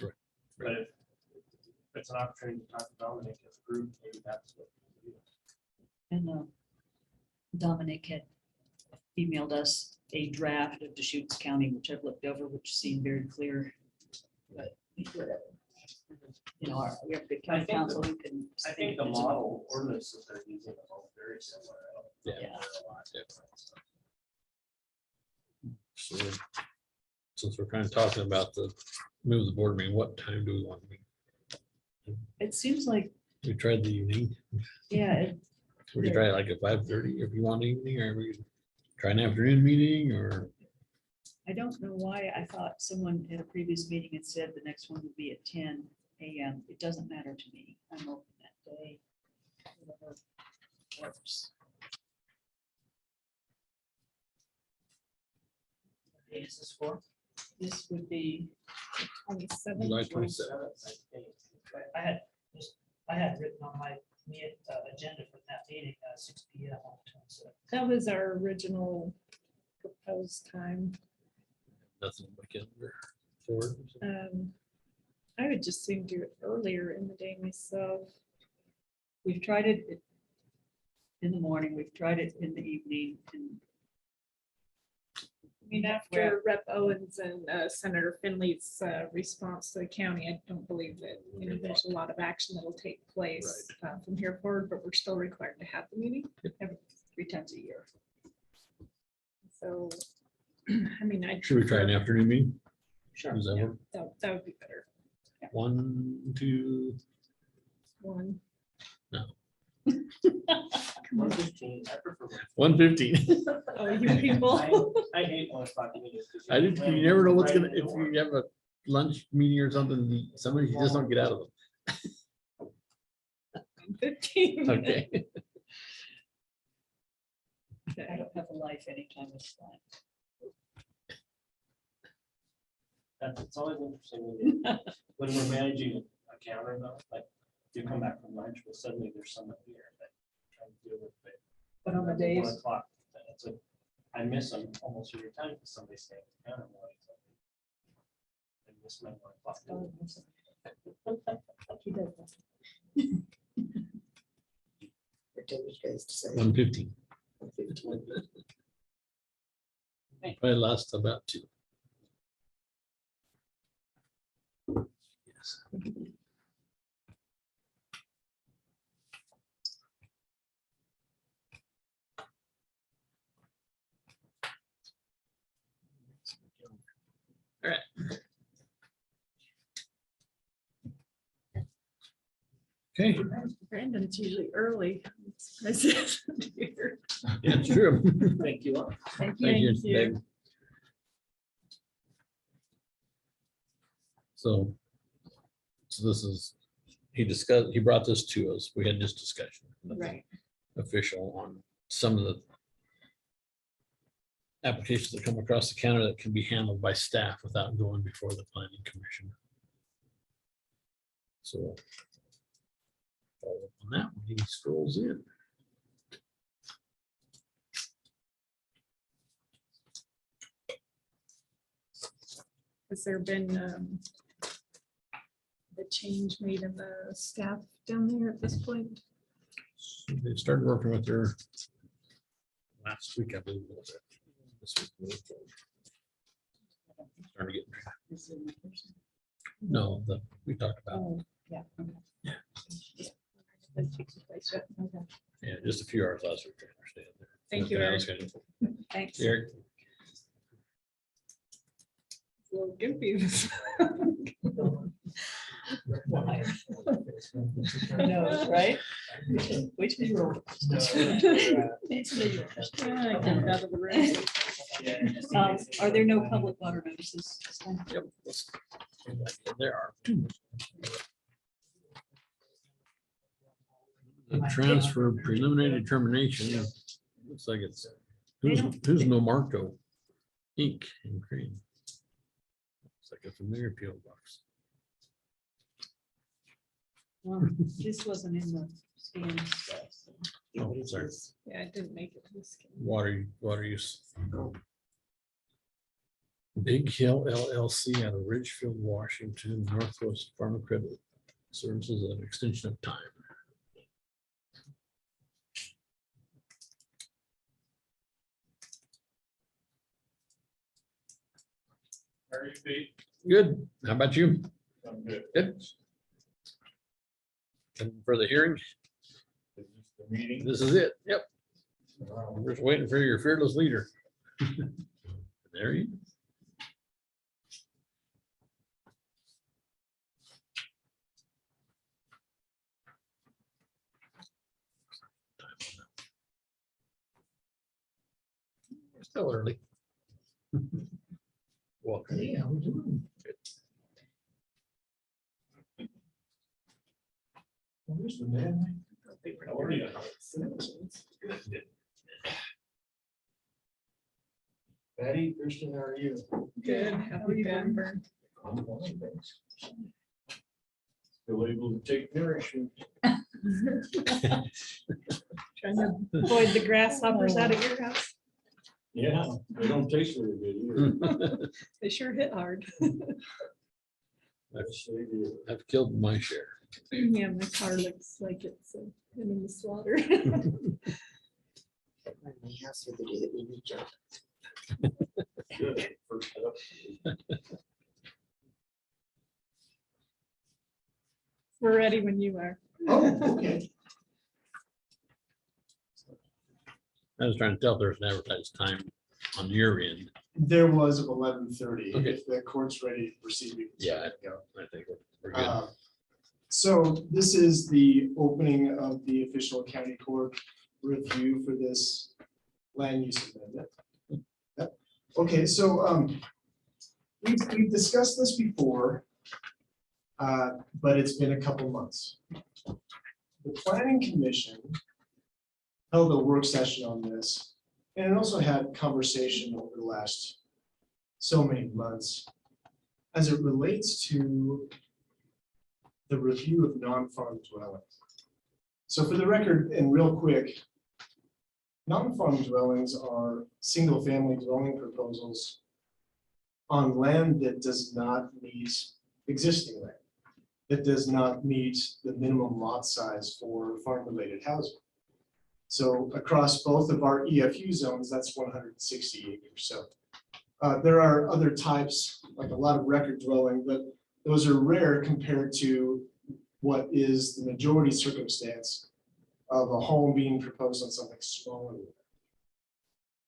Right. But if it's an opportunity to talk to Dominic as a group, maybe that's what. we'll do. And Dominic had emailed us a draft of Deschutes County, which I've looked over, which seemed very clear. But whatever. You know, we have a good I county think council who can. I think the model ordinances they're using are all very similar. I don't think Yeah. they're a lot different, so. So, since we're kind of talking about the move the board meeting, what time do we want to meet? It seems like, We tried the evening. yeah, We could try it like at 5:30 if you want evening, or we could try an afternoon meeting, or I don't know why I thought someone at a previous meeting had said the next one would be at 10 a.m. It doesn't matter to me. I'm open that day. Whatever works. What date is this for? This would be, 27th. July 27th. I had written on my agenda for that meeting, 6 P M on the 27th. That was our original proposed time. nothing we can forward. I would just soon do it earlier in the day myself. we've tried it in the morning, we've tried it in the evening, and I mean, after Rep. Owens and Senator Finley's response to the county, I don't believe that, you know, there's a lot of action that will take place from here forward, but we're still required to have the meeting. every 3 times a year. So, I mean, I. Should we try an afternoon meeting? Sure. Does that Yeah, work? that would be better. 1, 2, One. No. Come on. 1:15, I prefer. 1:15. Oh, you people. I hate 1:00 meetings. 'cause I didn't, you never know what's gonna, if you have a lunch meeting or something, somebody you just don't get out of them. 15 minutes. Okay. I don't have a life anytime it's fine. It's always interesting when we're managing a counter though, like you come back from lunch, well suddenly there's someone here that trying to deal with it. But on the 1 days, o'clock, it's like, I miss them almost every time because somebody's staying at the counter. while it's open. I miss my 1 o'clock. he does that. 1:15. Probably last about 2. Yes. All right. Okay, Brandon's usually early. I'm surprised he isn't here. yeah, it's true. Thank you all. Thank Thank you. Thank you. Dave. So this is, he brought this to us. We had this discussion. Nothing Right. Official on some of the applications that come across the counter that can be handled by staff without going before the planning commission. So follow up on that when he strolls in. Has there been the change made in the staff down there at this point? They started working with their last week, I believe. it was. This week, starting to get- Is it in person? No, we talked about, Oh, yeah. okay. That takes place yet? Okay. yeah, just a few hours last week. I understand. Thank you, Working out Eric. schedule. Thanks. Eric, It's a little goofy. this- No, right? Which is your? I got out of the room. Are there no public water notices? this time? yep. There are. The transfer preliminary determination, looks like it's, who's Nomarco Inc. in Crane? It's like a familiar PO box. This wasn't in the scan stuff. so see Oh, what it sorry. is. Yeah, I didn't make it. to the skin. Water use. Big Hill LLC out of Ridgefield, Washington, Northwest Farm Credit Services, an extension of time. How are you, Pete? Good. How about you? I'm good. Good. And for the hearing, Is this the meeting? this is it. Yep. Wow. We're just waiting for your fearless leader. There you. Still early. Welcome. Yeah, I'm doing. Where's the man? How are you? Patty, Christian, how are you? Good. Happy Denver. I'm fine, thanks. Still able to take nourishment. Trying to avoid the grasshoppers out of your house. Yeah, they don't taste very good either. They sure hit hard. Yes, they do. I've killed my share. Yeah, my car looks like it's been in the slaughter. Good. First up. We're ready when you are. Oh, okay. I was trying to tell if there's an advertised time on your end. There was of 11:30. Okay. If the court's ready to proceed, we can Yeah. start to go. I think we're good. So this is the opening of the official county court review for this land use amendment. Yep. Okay, so we've discussed this before, but it's been a couple months. The planning commission held a work session on this, and it also had conversation over the last so many months as it relates to the review of non-farm dwellings. So for the record, and real quick, non-farm dwellings are single-family dwelling proposals on land that does not meet existing land, that does not meet the minimum lot size for farm-related housing. So across both of our EFU zones, that's 160 acres. So there are other types, like a lot of record dwelling, but those are rare compared to what is the majority circumstance of a home being proposed on something smaller. than that.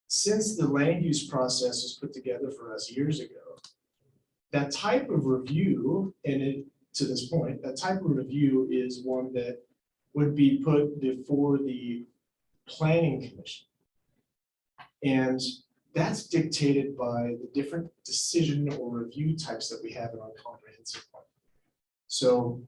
Since the land use process was put together for us years ago, that type of review, and it, to this point, that type of review is one that would be put before the planning commission. And that's dictated by the different decision or review types that we have in our comprehensive plan. So,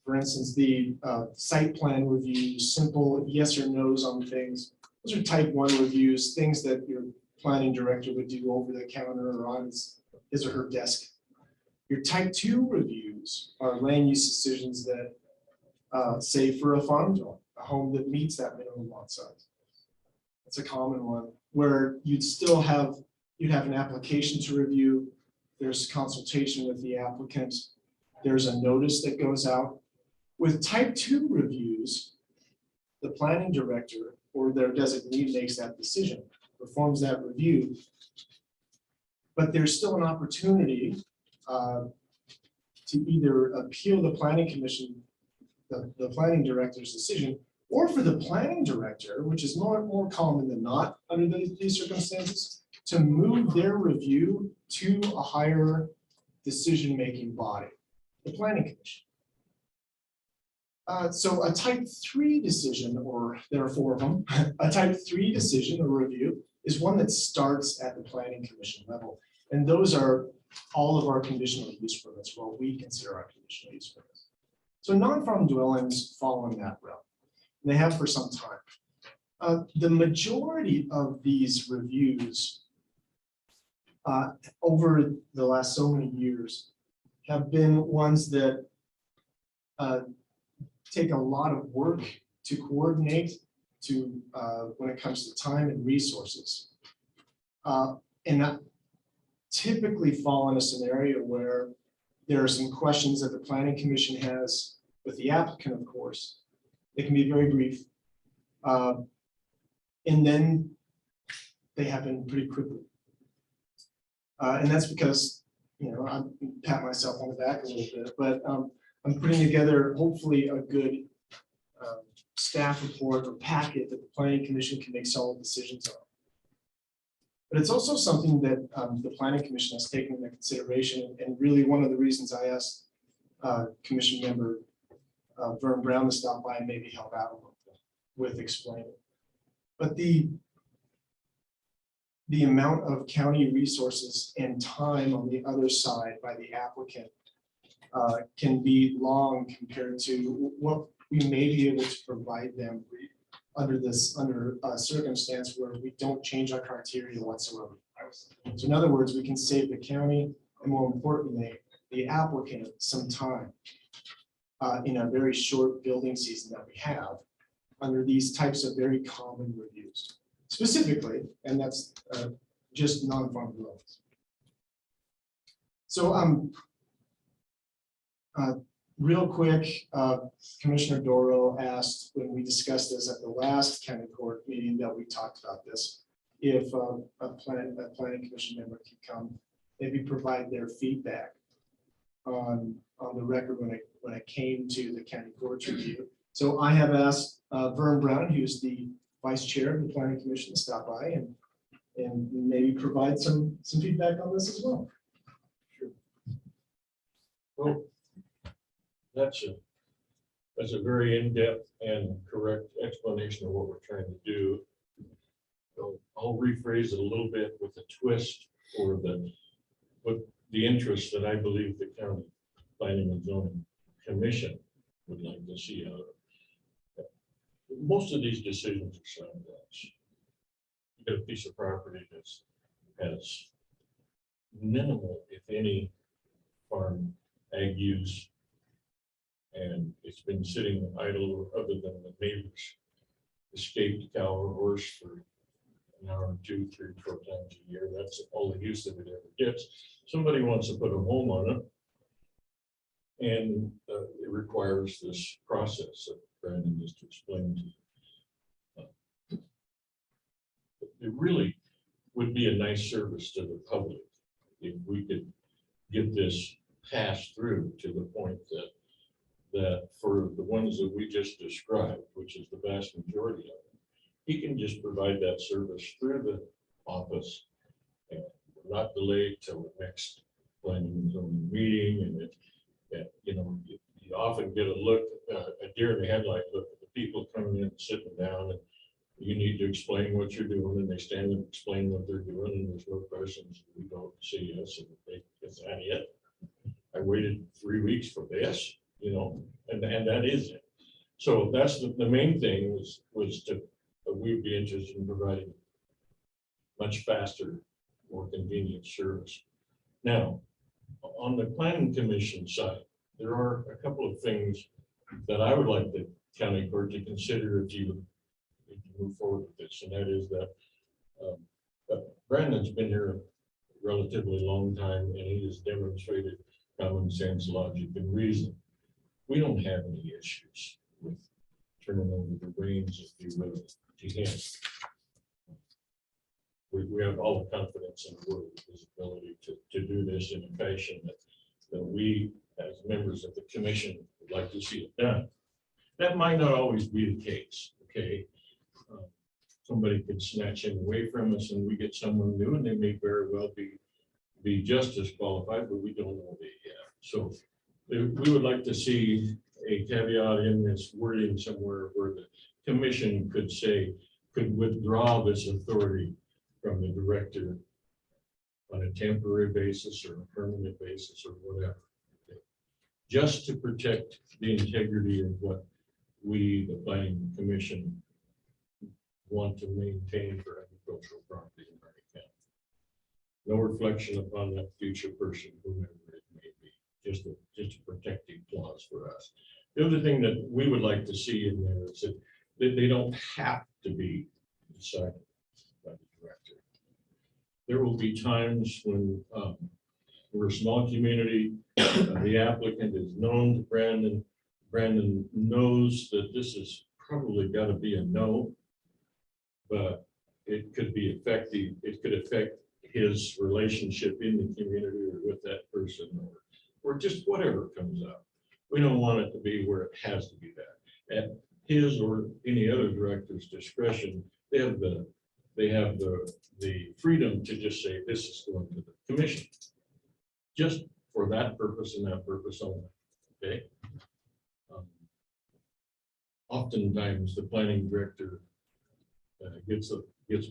for instance, the site plan reviews, simple yes or no's on things. Those are type 1 reviews, things that your planning director would do over the counter or on his or her desk. Your type 2 reviews are land use decisions that say for a farm dwelling, a home that meets that minimum lot size. That's a common one where you'd have an application to review. There's consultation with the applicant. There's a notice that goes out. With type 2 reviews, the planning director or their designee makes that decision, performs that review. But there's still an opportunity to either appeal the planning commission, the planning director's decision, or for the planning director, which is more common than not under these circumstances, to move their review to a higher decision-making body, the planning commission. So a type 3 decision, or there are 4 of them, a type 3 decision or review is one that starts at the planning commission level. And those are all of our conditional use permits, what we consider our conditional use permits. So non-farm dwellings fall in that realm. And they have for some time. The majority of these reviews over the last so many years have been ones that take a lot of work to coordinate to when it comes to time and resources. And that typically fall in a scenario where there are some questions that the planning commission has with the applicant, of course. They can be very brief. And then they happen pretty quickly. And that's because I pat myself on the back a little bit, but I'm putting together hopefully a good staff report or packet that the planning commission can make solid decisions on. But it's also something that the planning commission has taken into consideration, and really one of the reasons I asked commission member Vern Brown to stop by and maybe help out a little bit with explaining. But the amount of county resources and time on the other side by the applicant can be long compared to what we may be able to provide them under a circumstance where we don't change our criteria whatsoever. So in other words, we can save the county and more importantly, the applicant some time in a very short building season that we have under these types of very common reviews. Specifically, and that's just non-farm dwellings. So real quick, Commissioner Doro asked when we discussed this at the last county court meeting that we talked about this, if a planning commission member could come, maybe provide their feedback on the record when it came to the county court's review. So I have asked Vern Brown, who's the vice chair of the planning commission, to stop by and maybe provide some feedback on this as well. Well, that's a very in-depth and correct explanation of what we're trying to do. So I'll rephrase it a little bit with a twist for the interest that I believe the county planning and zoning commission would like to see out of it. Most of these decisions are sound lots. You get a piece of property that has minimal, if any, farm ag use, and it's been sitting idle other than the neighbor's escaped cow or horse for an hour or 2, 3, 4 times a year. That's all the use that it ever gets. Somebody wants to put a home on it, and it requires this process that Brandon just explained to you. It really would be a nice service to the public if we could get this passed through to the point that for the ones that we just described, which is the vast majority of them, he can just provide that service through the office and not delay till the next planning and zoning meeting. And you often get a look, a deer in the headlight look at the people coming in, sitting down, and you need to explain what you're doing, and they stand and explain what they're doing, and there's no questions. We don't see us, and is that it? I waited 3 weeks for this, and that is it. So that's the main thing was to, we'd be interested in providing much faster, more convenient service. Now, on the planning commission side, there are a couple of things that I would like the county court to consider if you move forward with this, and that is that Brandon's been here a relatively long time, and he has demonstrated common sense, logic, and reason. We don't have any issues with turning over the reins, if you will, to him. We have all the confidence in the world of his ability to do this in a fashion that we, as members of the commission, would like to see it done. That might not always be the case, okay? Somebody could snatch him away from us and we get someone new, and they may very well be just as qualified, but we don't know that yet. So we would like to see a caveat in this wording somewhere where the commission could withdraw this authority from the director on a temporary basis or a permanent basis or whatever. Okay. Just to protect the integrity of what we, the planning commission, want to maintain for agricultural property in Hardin County. No reflection upon that future person, whomever it may be, just a protective clause for us. The other thing that we would like to see in there is that they don't have to be decided by the director. There will be times when we're a small community, the applicant is known to Brandon. Brandon knows that this is probably got to be a no, but it could be effective. It could affect his relationship in the community or with that person, or just whatever comes up. We don't want it to be where it has to be that. At his or any other director's discretion, they have the freedom to just say, this is going to the commission. Just for that purpose and that purpose only, okay? Oftentimes, the planning director gets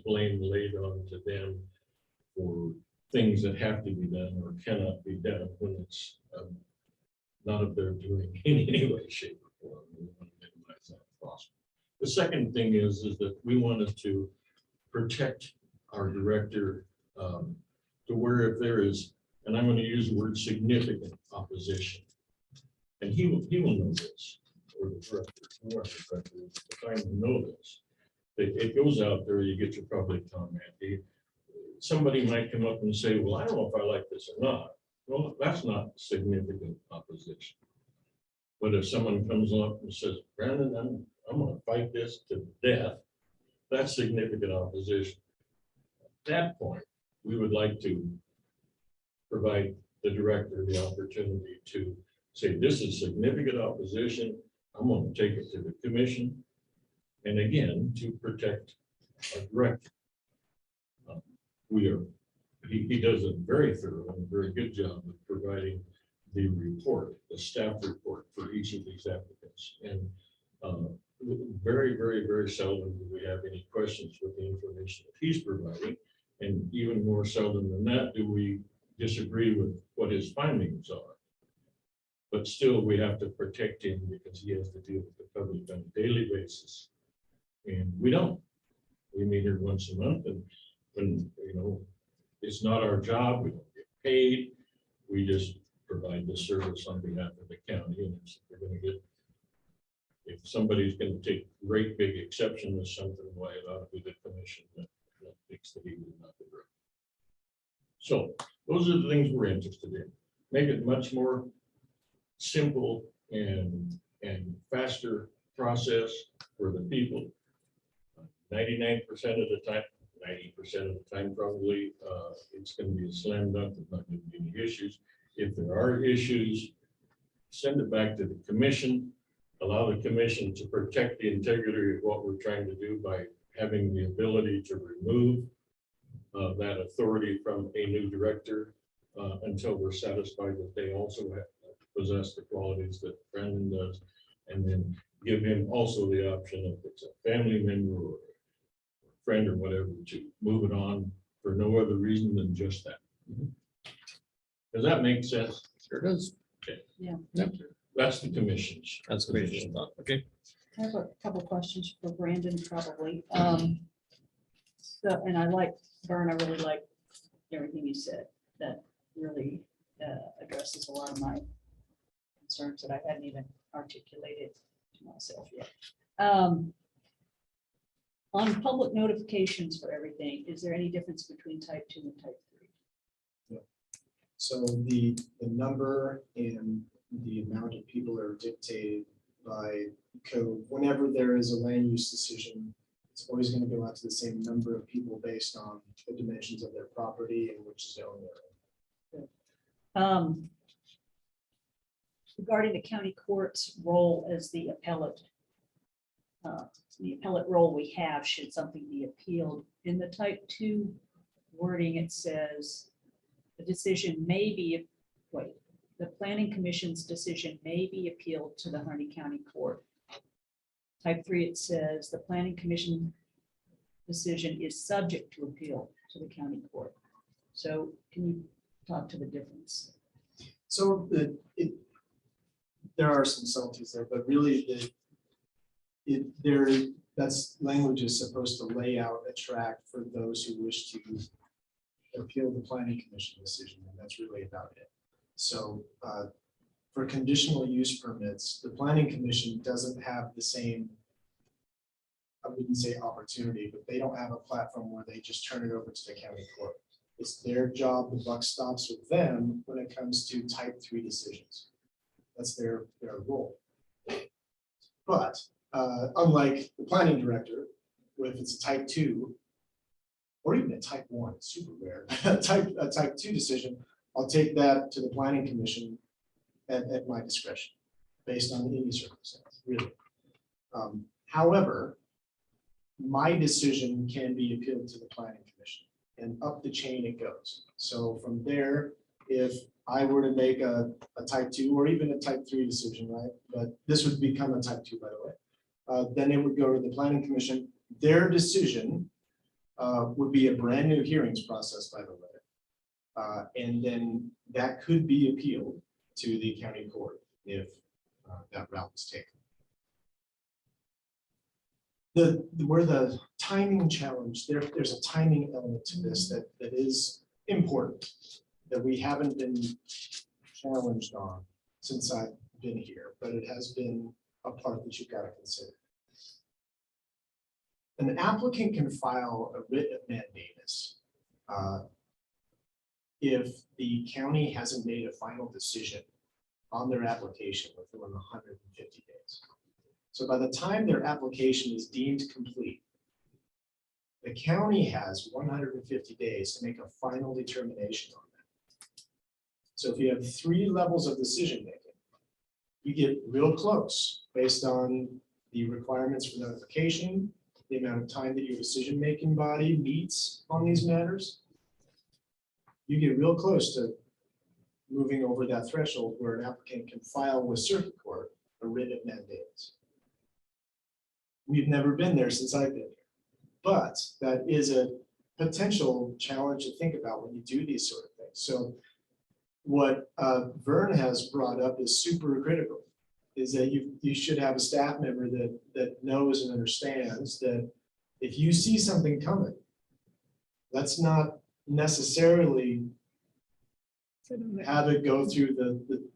blame laid on to them for things that have to be done or cannot be done when it's not of their doing in any way, shape, or form. We want to minimize that if possible. The second thing is that we wanted to protect our director to where if there is, and I'm going to use the word significant opposition, and he will know this, or the director, whoever the director is, the time to know this. It goes out there, you get your public comment. Somebody might come up and say, well, I don't know if I like this or not. Well, that's not significant opposition. But if someone comes up and says, Brandon, I'm going to fight this to death, that's significant opposition. At that point, we would like to provide the director the opportunity to say, this is significant opposition. I'm going to take it to the commission. And again, to protect our director. He does a very thorough and very good job of providing the report, the staff report for each of these applicants. And very, very, very seldom do we have any questions with the information that he's providing. And even more seldom than that, do we disagree with what his findings are. But still, we have to protect him because he has to deal with the public on a daily basis. And we don't. We meet here once a month, and when, it's not our job, we don't get paid. We just provide the service on behalf of the county. And if somebody's going to take great big exception to something, why it ought to be the commission that thinks that he was not the director. So those are the things we're interested in. Make it much more simple and faster process for the people. 99% of the time, 90% of the time, probably it's going to be a slam dunk. There's not going to be any issues. If there are issues, send it back to the commission. Allow the commission to protect the integrity of what we're trying to do by having the ability to remove that authority from a new director until we're satisfied that they also possess the qualities that Brandon does, and then give him also the option, if it's a family member or a friend or whatever, to move it on for no other reason than just that. Does that make sense? Sure does. Okay. Yeah. Yep. That's the commission's. That's the commission thought. Okay. I have a couple questions for Brandon, probably. So, and I like, Vern, I really like everything you said. That really addresses a lot of my concerns that I hadn't even articulated to myself yet. On public notifications for everything, is there any difference between type 2 and type 3? So the number and the amount of people are dictated by code. Whenever there is a land use decision, it's always going to go out to the same number of people based on the dimensions of their property and which zone they're in. Regarding the county court's role as the appellate role we have, should something be appealed, in the type 2 wording, it says the decision may be, the planning commission's decision may be appealed to the Harney County Court. Type 3, it says the planning commission decision is subject to appeal to the county court. So can you talk to the difference? So there are some subtleties there, but really that's language is supposed to lay out a track for those who wish to appeal the planning commission decision, and that's really about it. So for conditional use permits, the planning commission doesn't have the same, I wouldn't say opportunity, but they don't have a platform where they just turn it over to the county court. It's their job, the buck stops with them when it comes to type 3 decisions. That's their role. But unlike the planning director, if it's a type 2, or even a type 1, it's super rare, a type 2 decision, I'll take that to the planning commission at my discretion, based on any circumstance, really. However, my decision can be appealed to the planning commission, and up the chain it goes. So from there, if I were to make a type 2 or even a type 3 decision, right? But this would become a type 2, by the way. Then it would go to the planning commission. Their decision would be a brand new hearings process, by the way. And then that could be appealed to the county court if that route was taken. Where the timing challenge, there's a timing element to this that is important, that we haven't been challenged on since I've been here, but it has been a part that you've got to consider. An applicant can file a writ of mandamus if the county hasn't made a final decision on their application within 150 days. So by the time their application is deemed complete, the county has 150 days to make a final determination on that. So if you have 3 levels of decision making, you get real close based on the requirements for notification, the amount of time that your decision-making body meets on these matters. You get real close to moving over that threshold where an applicant can file with circuit court a writ of mandamus. We've never been there since I've been here, but that is a potential challenge to think about when you do these sort of things. So what Vern has brought up is super critical, is that you should have a staff member that knows and understands that if you see something coming, let's not necessarily have it go through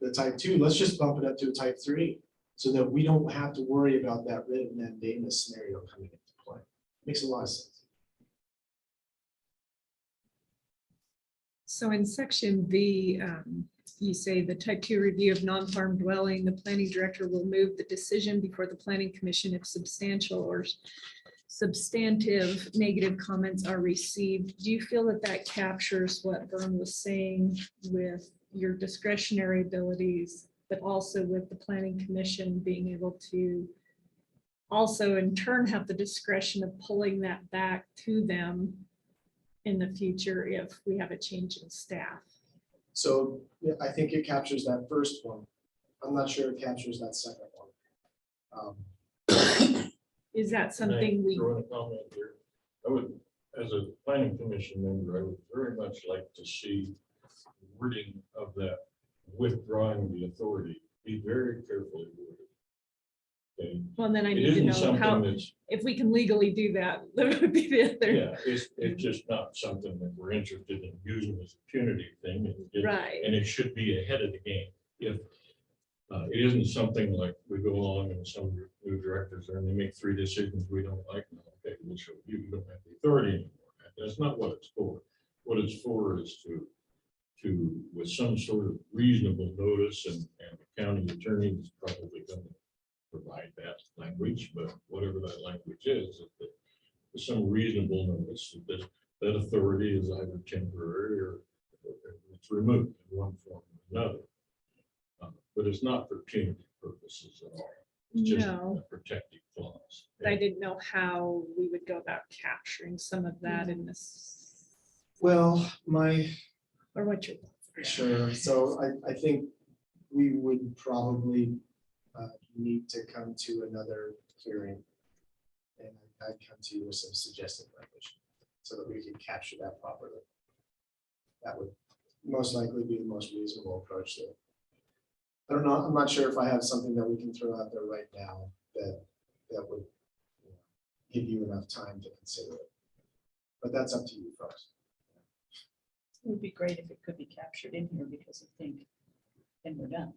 the type 2. Let's just bump it up to a type 3 so that we don't have to worry about that writ of mandamus scenario coming into play. Makes a lot of sense. So in section B, you say the type 2 review of non-farm dwelling, the planning director will move the decision before the planning commission if substantial or substantive negative comments are received. Do you feel that that captures what Vern was saying with your discretionary abilities, but also with the planning commission being able to also in turn have the discretion of pulling that back to them in the future if we have a change in staff? So yeah, I think it captures that first one. I'm not sure it captures that second one. Is that Can I something we, throw in a comment here? I would, as a planning commission member, I would very much like to see wording of that withdrawing the authority be very carefully worded. Okay, well, then I it need to isn't know something how, that's, if we can legally do that, that would be the other. yeah, it's just not something that we're interested in using as a punitive thing. Right. And it should be ahead of the game. If it isn't something like we go along and some new directors and they make 3 decisions we don't like, no, okay, we'll show you, you don't have the authority anymore. That's not what it's for. What it's for is to with some sort of reasonable notice, and the county attorney is probably going to provide that language, but whatever that language is, that with some reasonable notice that that authority is either temporary or it's removed in one form or another. But it's not for punitive purposes at all. It's just No. a protective clause. I didn't know how we would go about capturing some of that in this, Well, or what your thoughts are. sure. So I think we would probably need to come to another hearing. And I'd come to you with some suggested language so that we can capture that properly. That would most likely be the most reasonable approach to it. I don't know, I'm not sure if I have something that we can throw out there right now that would give you enough time to consider it. But that's up to you folks. It would be great if it could be captured in here because I think, and we're done.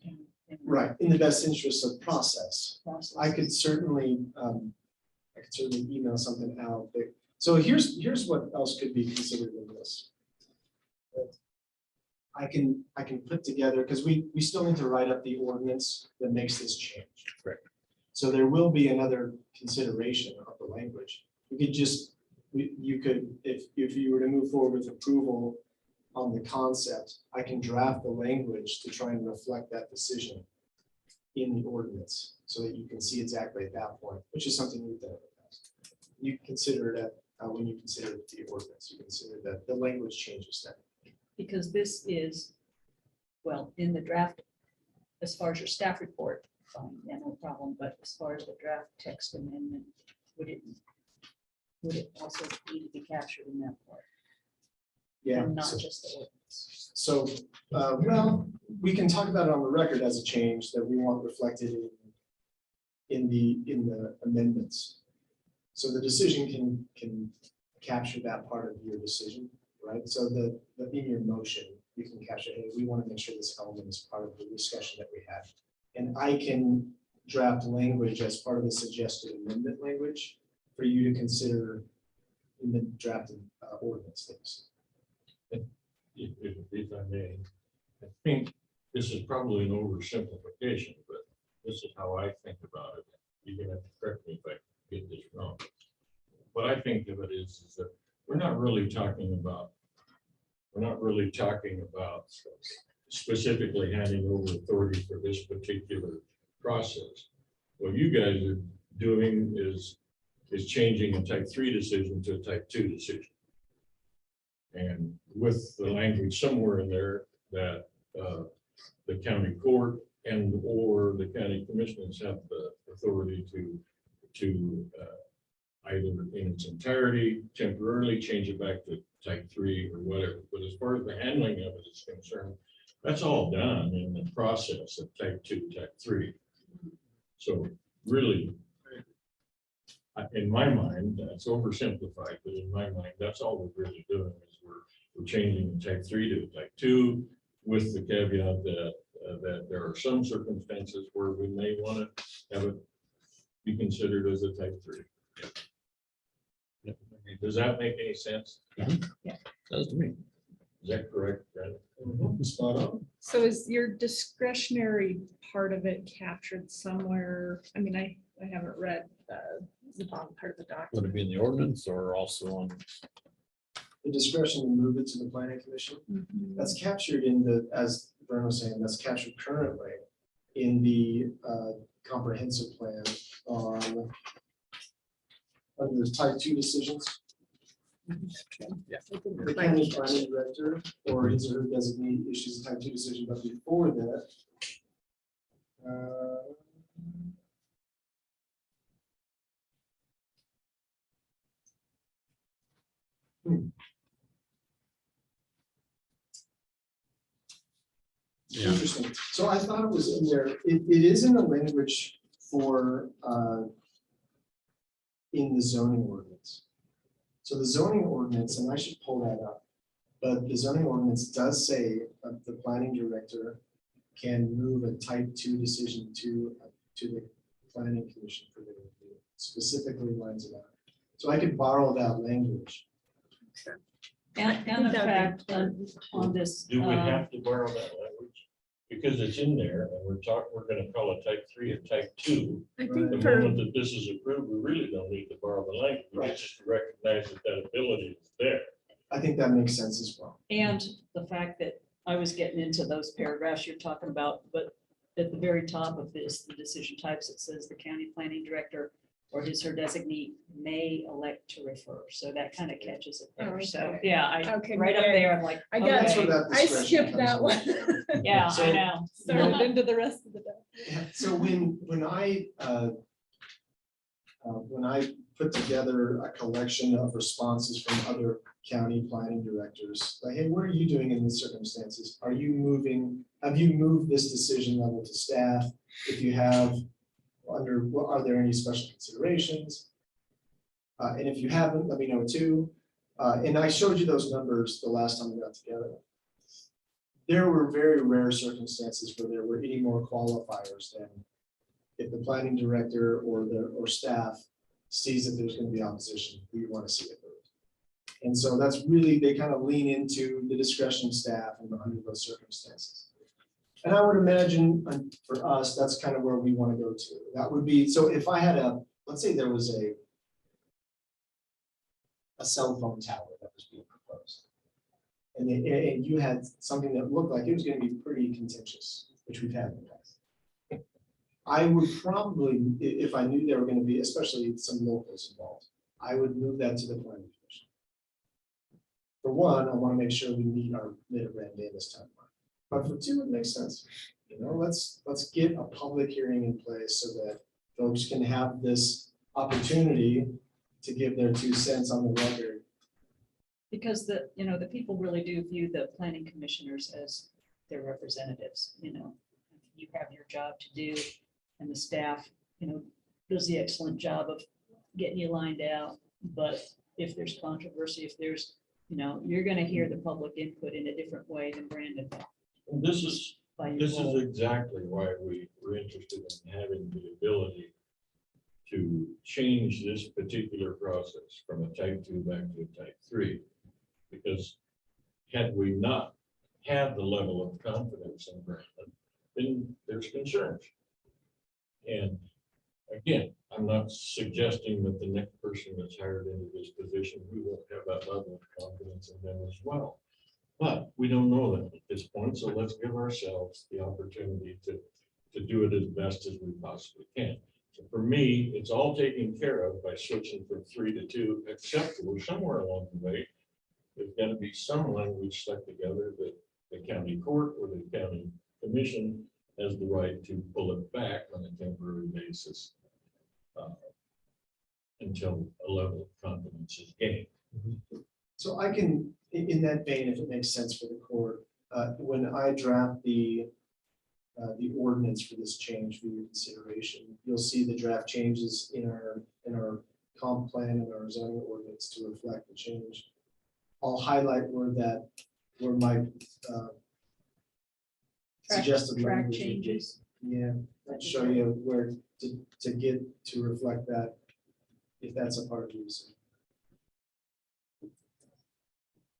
And Right, in the best interest of process. process. I could certainly email something out there. So here's what else could be considered in this. I can put together, because we still need to write up the ordinance that makes this change. Correct. So there will be another consideration of the language. We could just you could, if you were to move forward with approval on the concept, I can draft the language to try and reflect that decision in the ordinance, so that you can see exactly at that point, which is something we've done in the past. You consider it when you consider the ordinance, you consider that the language changes that. Because this is, well, in the draft, as far as your staff report, fine, yeah, no problem, but as far as the draft text amendment, would it also need to be captured in that part? Yeah. And not so- just the ordinance? So, well, we can talk about it on the record as a change that we want reflected in the amendments. So the decision can capture that part of your decision, right? So in your motion, you can capture, hey, we want to make sure this element is part of the discussion that we had. And I can draft language as part of the suggested amendment language for you to consider in the drafted ordinance things. If I may, I think this is probably an oversimplification, but this is how I think about it. You're gonna have to correct me if I get this wrong. What I think of it is that we're not really talking about specifically handing over authority for this particular process. What you guys are doing is changing a type 3 decision to a type 2 decision. And with the language somewhere in there that the county court and or the county commissioners have the authority to either in its entirety temporarily change it back to type 3 or whatever. But as far as the handling of it is concerned, that's all done in the process of type 2, type 3. So really, in my mind, that's oversimplified, but in my mind, that's all we're really doing is we're changing type 3 to type 2 with the caveat that that there are some circumstances where we may want to have it be considered as a type 3. Does that make any sense? Does to me. Is that correct, Brad? Spot on. So is your discretionary part of it captured somewhere? I mean, I haven't read the bottom part of the Would document. it be in the ordinance or also on? The discretion to move it to the planning commission, Mhm. that's captured in the, as Vern was saying, that's captured currently in the comprehensive plan on under the type 2 decisions. The county planning director or his or her designee issues a type 2 decision, but before that. Yeah. Interesting. So I thought it was in there. It is in the language for in the zoning ordinance. So the zoning ordinance, and I should pull that up, but the zoning ordinance does say the planning director can move a type 2 decision to the planning commission for the review. Specifically lines it out. So I could borrow that language. And the fact on this. Do we have to borrow that language? Because it's in there and we're gonna call it type 3 and type 2. I Right. think The for, moment that this is approved, we really don't need to borrow the language. We Right. just recognize that that ability is there. I think that makes sense as well. And the fact that I was getting into those paragraphs you're talking about, but at the very top of this, the decision types, it says the county planning director or his or designee may elect to refer. So that kind of catches it there. So, Okay. yeah, Okay, right up maybe there, I'm like, I okay. got That's where that I discretion skipped comes that in. one. Yeah, So- I know. Started into the rest of the day. Yeah, so when I put together a collection of responses from other county planning directors, like, hey, what are you doing in these circumstances? Have you moved this decision level to staff? If you have, are there any special considerations? And if you haven't, let me know too. And I showed you those numbers the last time we got together. There were very rare circumstances where there were any more qualifiers than if the planning director or staff sees that there's going to be opposition, we want to see it moved. And so that's really, they kind of lean into the discretion of staff under those circumstances. And I would imagine for us, that's kind of where we want to go to. That would be, so if I had let's say there was a cell phone tower that was being proposed. And you had something that looked like it was gonna be pretty contentious, which we've had in the past. I would probably, if I knew there were gonna be, especially some locals involved, I would move that to the planning commission. For one, I wanna make sure we meet our mandamus timeline. But for two, it makes sense. You know, let's get a public hearing in place so that folks can have this opportunity to give their 2 cents on the record. Because the, the people really do view the planning commissioners as their representatives, You have your job to do, and the staff, does the excellent job of getting you lined out. But if there's controversy, if there's, you're gonna hear the public input in a different way than Brandon. And this is by your This is role. exactly why we were interested in having the ability to change this particular process from a type 2 back to a type 3. Because had we not had the level of confidence in Brandon, then there's concerns. And again, I'm not suggesting that the next person that's hired into this position, we won't have that level of confidence in them as well. But we don't know that at this point, so let's give ourselves the opportunity to do it as best as we possibly can. So for me, it's all taken care of by switching from 3 to 2, except for somewhere along the way, there's got to be some language stuck together that the county court or the county commission has the right to pull it back on a temporary basis until a level of confidence is gained. So I can, in that vein, if it makes sense for the court, when I draft the ordinance for this change for your consideration, you'll see the draft changes in our comp plan and our zoning ordinance to reflect the change. I'll highlight where my suggested track language would be. changes. Yeah, I'll show you where to get to reflect that, if that's a part of use.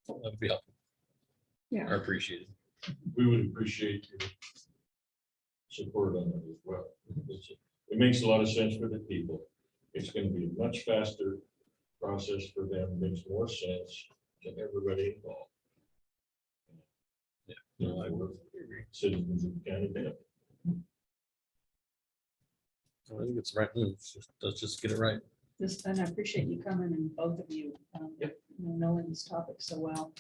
That'd be helpful. Yeah. I appreciate it. We would appreciate your support on it as well. It makes a lot of sense for the people. It's going to be a much faster process for them, makes more sense to everybody involved. Yeah, no, I would agree. Citizens of the county benefit. I think it's the right move. Let's just get it right. And I appreciate you coming and both of you, knowing this topic so well.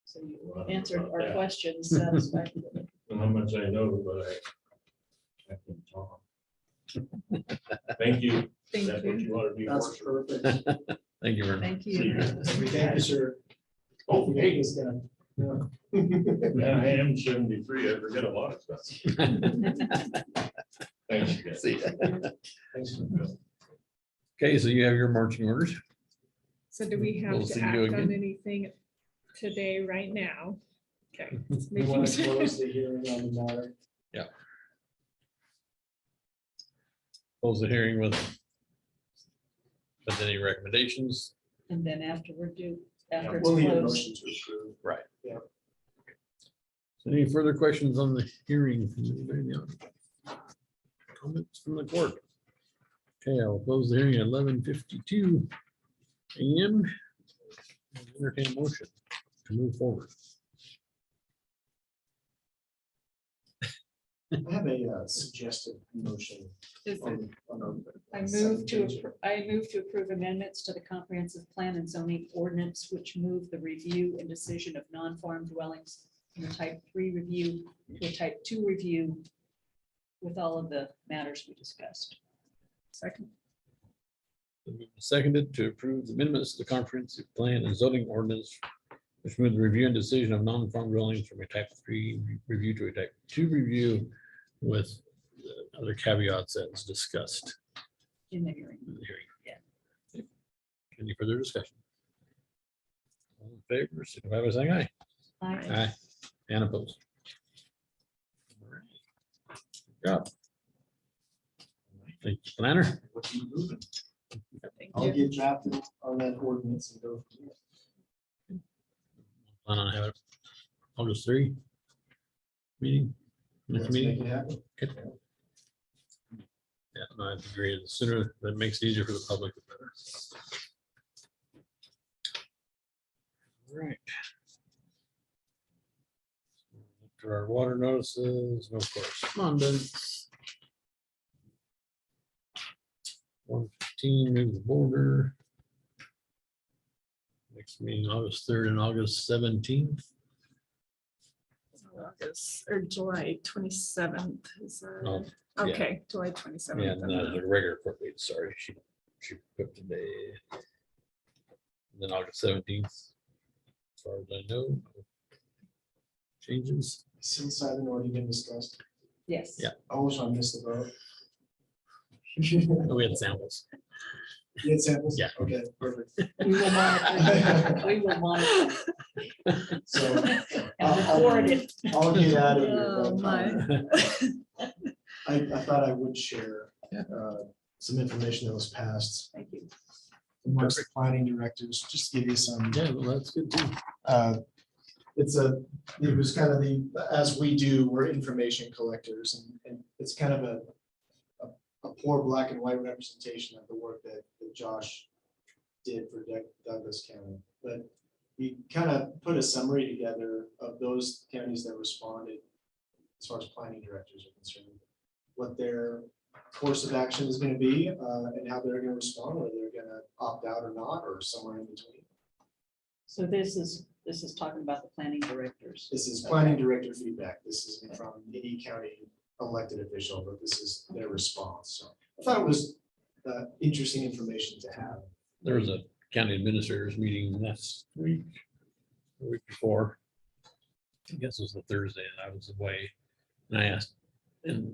So you answered our questions satisfactorily. How much I know, but I can talk. Thank you. Thank That's what you. you want to be. That's perfect. Thank you very much. Thank See you. you. Thank you, sir. Oh, hey, It's gonna- yeah. man, I am 73. I forget a lot of stuff. Thanks, guys. See ya. Thanks. Okay, so you have your marching orders. So do we have We'll to see you act on again. anything today, right now? Okay. We want to close the hearing on the matter. Close the hearing with any recommendations. And then after it's We'll need a closed. motion to approve. Right. Yeah. So any further questions on the hearing from anybody in the audience? Comments from the court? Okay, I'll close the hearing at 11:52 a.m. Entertain a motion to move forward. I have a suggested motion. I move to approve amendments to the comprehensive plan and zoning ordinance, which move the review and decision of non-farm dwellings from a type 3 review to a type 2 review with all of the matters we discussed. Second. Seconded to approve the amendments to the comprehensive plan and zoning ordinance, which move the review and decision of non-farm dwellings from a type 3 review to a type 2 review with the other caveats as discussed In the hearing. in the hearing. Yeah. Any further discussion? All in favor, signify by saying aye. Aye. Aye. And opposed. All right. Good job. Thank you, planner. Thank I'll you. get drafted on that ordinance and go. from there. Plan on having August 3 meeting. Next Let's make meeting. it happen. Okay. Yeah, no, I agree. The sooner that makes it easier for the public, the better. Right. After our water notices, no correspondence. 115, move the border. Next meeting August 3rd and August 17th. August or July 27th is, Oh, yeah. okay, July 27th. Yeah, and that's a regular court date, sorry, she put today. And then August 17th, as far as I know. No changes. Since I've already been discussed. Yes. Yeah. I wish I missed the vote. Oh, we had samples. You had samples? Yeah. Okay, perfect. We will monitor. We will monitor. So And record it. I'll get out of here. Oh, but, my. I thought I would share some information that was passed Thank you. amongst the planning directors, just to give you some. Yeah, well, that's good too. It was kind of as we do, we're information collectors, and it's kind of a poor black and white representation of the work that Josh did for Douglas County. But we kind of put a summary together of those counties that responded as far as planning directors are concerned, what their course of action is going to be, and how they're going to respond, whether they're going to opt out or not, or somewhere in between. So this is talking about the planning directors. This is planning director feedback. This isn't from any county elected official, but this is their response. So I thought it was interesting information to have. There was a county administrators meeting last week, the week before. I guess it was the Thursday and I was away. And I asked, and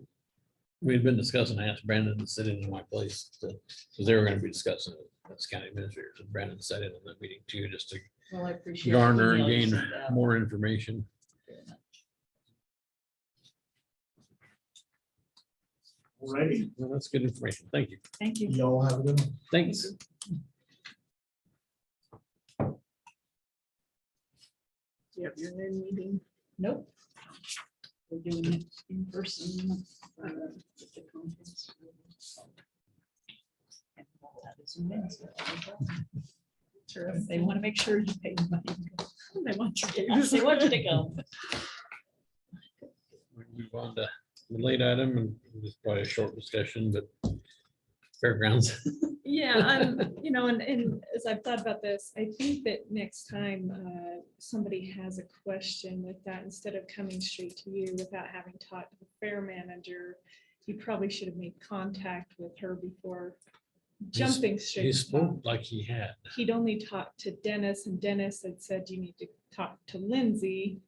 we had been discussing, I asked Brandon to sit in my place because they were going to be discussing it as county administrators. And Brandon sat in on that meeting too, just to Well, I appreciate. the garner and email you gain sent out. more information. Alrighty, Well, that's good information. Thank you. Thank you. y'all have a good one. Thanks. Do you have your new meeting? Nope. We're doing it in person. With the conference. And all that is Wednesday. Sure, they want to make sure you pay money. They want you They want you to go. We move on to the late item, and it's probably a short discussion, but fairgrounds. Yeah, and as I've thought about this, I think that next time somebody has a question with that, instead of coming straight to you without having talked to the fair manager, you probably should have made contact with her before jumping straight. He to spoke talk. like he had. He'd only talked to Dennis, and Dennis had said, you need to talk to Lindsay.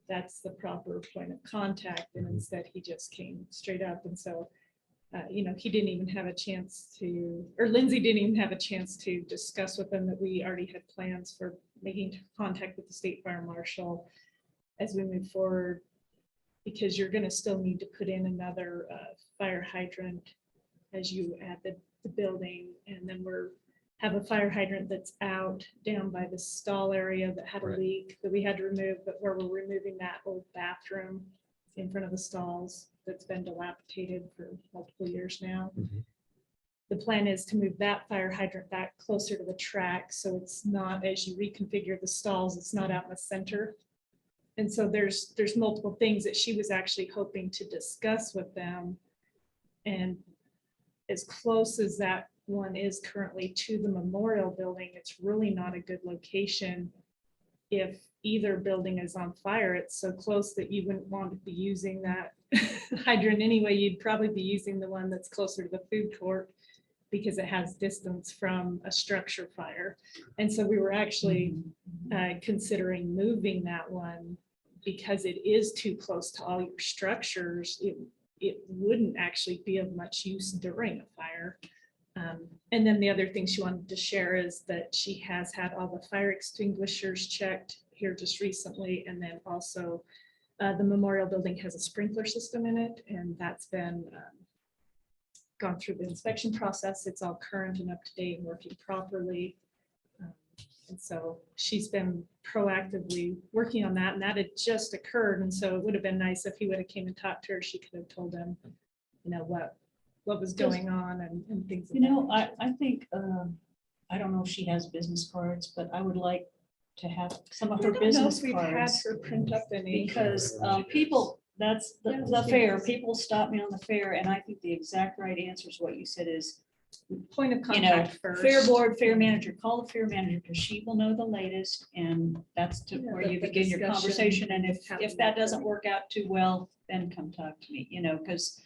That's the proper point of contact. And instead he just came straight up. And so, he didn't even have a chance to, or Lindsay didn't even have a chance to discuss with them that we already had plans for making contact with the state fire marshal as we move forward, because you're going to still need to put in another fire hydrant as you add the building. And then have a fire hydrant that's out down by the stall area that had a Right. leak that we had to remove, but where we're removing that old bathroom in front of the stalls that's been dilapidated for multiple years now. Mhm. The plan is to move that fire hydrant back closer to the track, so it's not, as you reconfigure the stalls, it's not out in the center. And so there's multiple things that she was actually hoping to discuss with them. And as close as that one is currently to the memorial building, it's really not a good location. If either building is on fire, it's so close that you wouldn't want to be using that hydrant anyway. You'd probably be using the one that's closer to the food court because it has distance from a structure fire. And so we were actually considering moving that one because it is too close to all your structures. It wouldn't actually be of much use during a fire. And then the other thing she wanted to share is that she has had all the fire extinguishers checked here just recently. And then also the memorial building has a sprinkler system in it, and that's been gone through the inspection process. It's all current and up to date and working properly. And so she's been proactively working on that, and that had just occurred. And so it would have been nice if he would have came and talked to her. She could have told him, what was going on and things. I think, I don't know if she has business cards, but I would like to have some of I her don't know business if we've had cards. her print up any. Because people, that's Yeah, the she fair, does. people stop me on the fair, and I think the exact right answer is what you said is, Point of you know, contact first. fair board, fair manager, call the fair manager, because she will know the latest, and that's to Yeah, where the you begin your discussion, conversation, and if having that that doesn't going. work out too well, then come talk to me, you know, because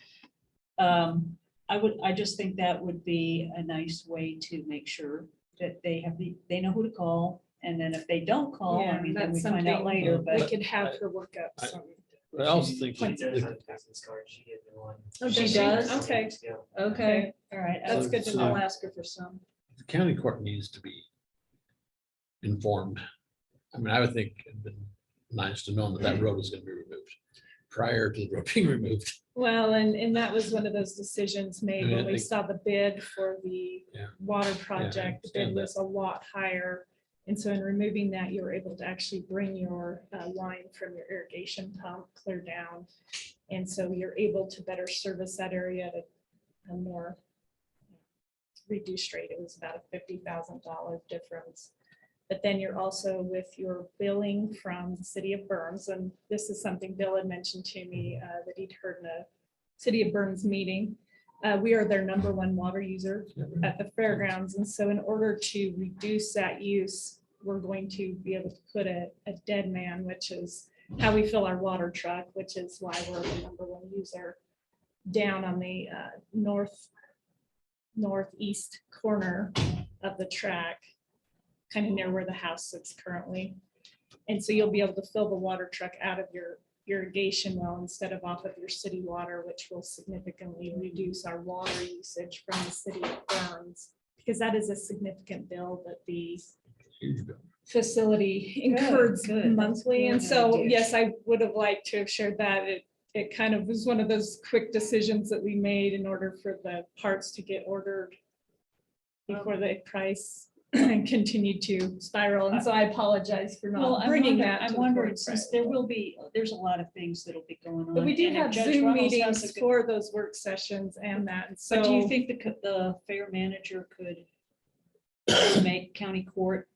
I just think that would be a nice way to make sure that they have they know who to call, and then if they don't call, Yeah, I mean, then we that's find out something later, We but could have her work up I- some. But I also think She that does the have a business card. She gave me one. Oh, She does does? Okay, Yeah. okay, all right. That's good to So- know. I'll ask her for some. the county court needs to be informed. I mean, I would think it'd been nice to know that that road is gonna be removed prior to the road being removed. well, and that was one of those decisions made Yeah, when we they- saw the bid for the Yeah. water project. The bid understand that. was a lot higher. And so in removing that, you were able to actually bring your line from your irrigation pump clear down. And so you're able to better service that area at a more reduced rate. It was about a $50,000 difference. But then you're also with your billing from the city of Burns, and this is something Bill had mentioned to me that he'd heard in a city of Burns meeting. We are their #1 water user at the fairgrounds, and so in order to reduce that use, we're going to be able to put a dead man, which is how we fill our water truck, which is why we're the #1 user, down on the northeast corner of the track, kind of near where the house sits currently. And so you'll be able to fill the water truck out of your irrigation well instead of off of your city water, which will significantly reduce our water usage from the city of Burns. Because that is a significant bill that the Huge bill. facility incurs good. That's monthly. a And good so, idea. yes, I would have liked to have shared that. It kind of was one of those quick decisions that we made in order for the parts to get ordered before the price continued to spiral. And so I apologize for Well, not bringing that. to I'm the wondering, forefront. since there's a lot of things that'll be going on. But we do and if have Judge Zoom Runnels has meetings a good- for those work sessions and that. And so. But do you think the fair manager could make county court,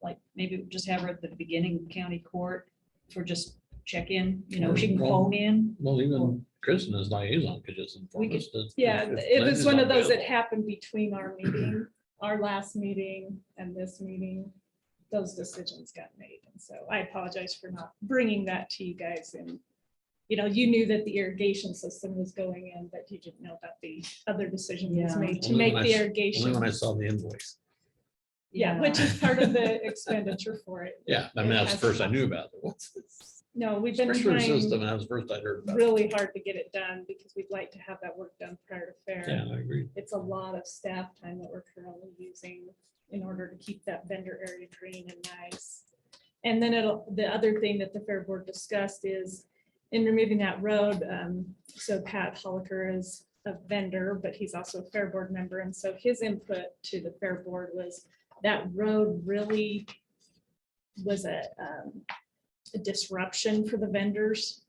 like maybe just have her at the beginning of county court for just check-in, you know, she can Well, phone in? Well, even Kristen as liaison could just inform We us. that Yeah, if it was Linda's one of those that unavailable. happened between our meeting, our last meeting and this meeting. Those decisions got made. And so I apologize for not bringing that to you guys. And, you know, you knew that the irrigation system was going in, but you didn't know that the other decision was Yeah. made to Only make when the I s- irrigation. Only when I saw the invoice. Yeah, which is part of the expenditure for it. Yeah, I mean, that's the first I knew about it. What's this No, we've been sprinkler trying system? And that was the first I heard about it. really hard to get it done because we'd like to have that work done prior to fair. Yeah, I agree. It's a lot of staff time that we're currently using in order to keep that vendor area green and nice. And then the other thing that the Fair Board discussed is in removing that road, so Pat Holliker is a vendor, but he's also a Fair Board member. And so his input to the Fair Board was that road really was a disruption for the vendors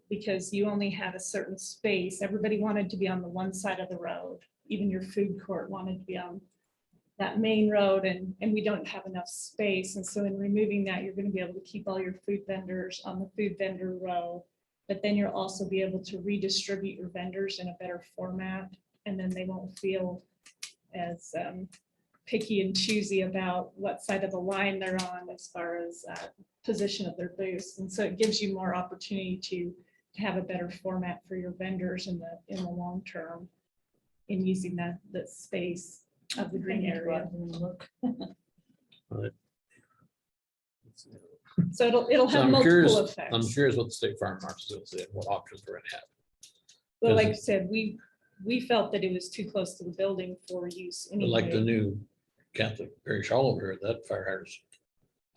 because you only had a certain space. Everybody wanted to be on the one side of the road. Even your food court wanted to be on that main road and we don't have enough space. And so in removing that, you're going to be able to keep all your food vendors on the food vendor row, but then you'll also be able to redistribute your vendors in a better format. And then they won't feel as picky and choosy about what side of the line they're on as far as position of their booths. And so it gives you more opportunity to have a better format for your vendors in the long term in using the space of the green area. So it'll So have I'm multiple curious, I'm effects. curious what the state farm market is going to say, and what options we're going to have. But like I said, we felt that it was too close to the building for use. But like the anyway. new Catholic parish hall over here, that fire hydrant's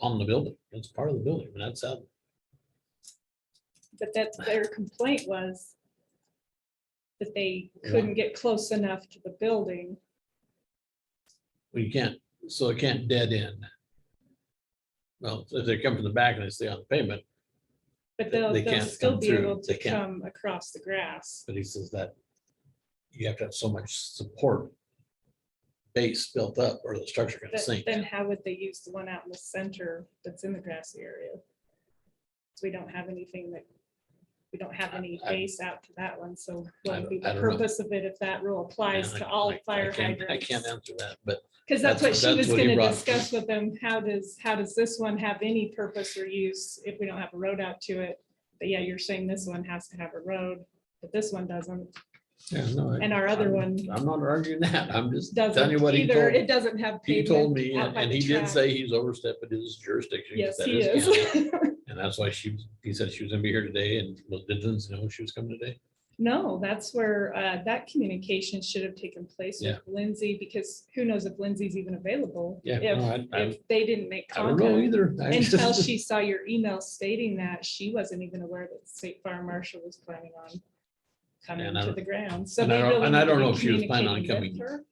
on the building. It's part of the building, and that's out. But that their complaint was that they Yeah. couldn't get close enough to the building. Well, you can't, so it can't dead end. Well, if they come from the back and they stay on the pavement, But They they'll can't still come be through. able to They can't. come across the grass. but he says that you have to have so much support base built up or the structure gonna sink. Then how would they use the one out in the center that's in the grassy area? So we don't have anything that, we don't have any I- base out to that one, so what would be I the don't know. purpose of it if that rule applies Yeah, to all I fire can't- hydrants? I can't answer that, but Because that's what she that's was what he gonna brought. discuss with them. How does this one have any purpose or use if we don't have a road out to it? But yeah, you're saying this one has to have a road, but this one doesn't. yeah, no. And our other I'm- one I'm not arguing that. I'm just telling you Doesn't what he either. told It me. doesn't have He told pavement me, out by and the he did track. say he's overstepping his jurisdiction. 'cause Yes, that he is is. county. And that's why he said she was gonna be here today, and did Lindsay know she was coming today? No, that's where that communication should have taken place Yeah. with Lindsay, because who knows if Lindsay's even available? Yeah, If, no, if they didn't make I don't know contact. either. I Until just- she saw your email stating that, she wasn't even aware that the state fire marshal was planning on coming And I to don't- the ground. So and I they don't- really and I need to don't be know if she was planning on communicating with coming. her.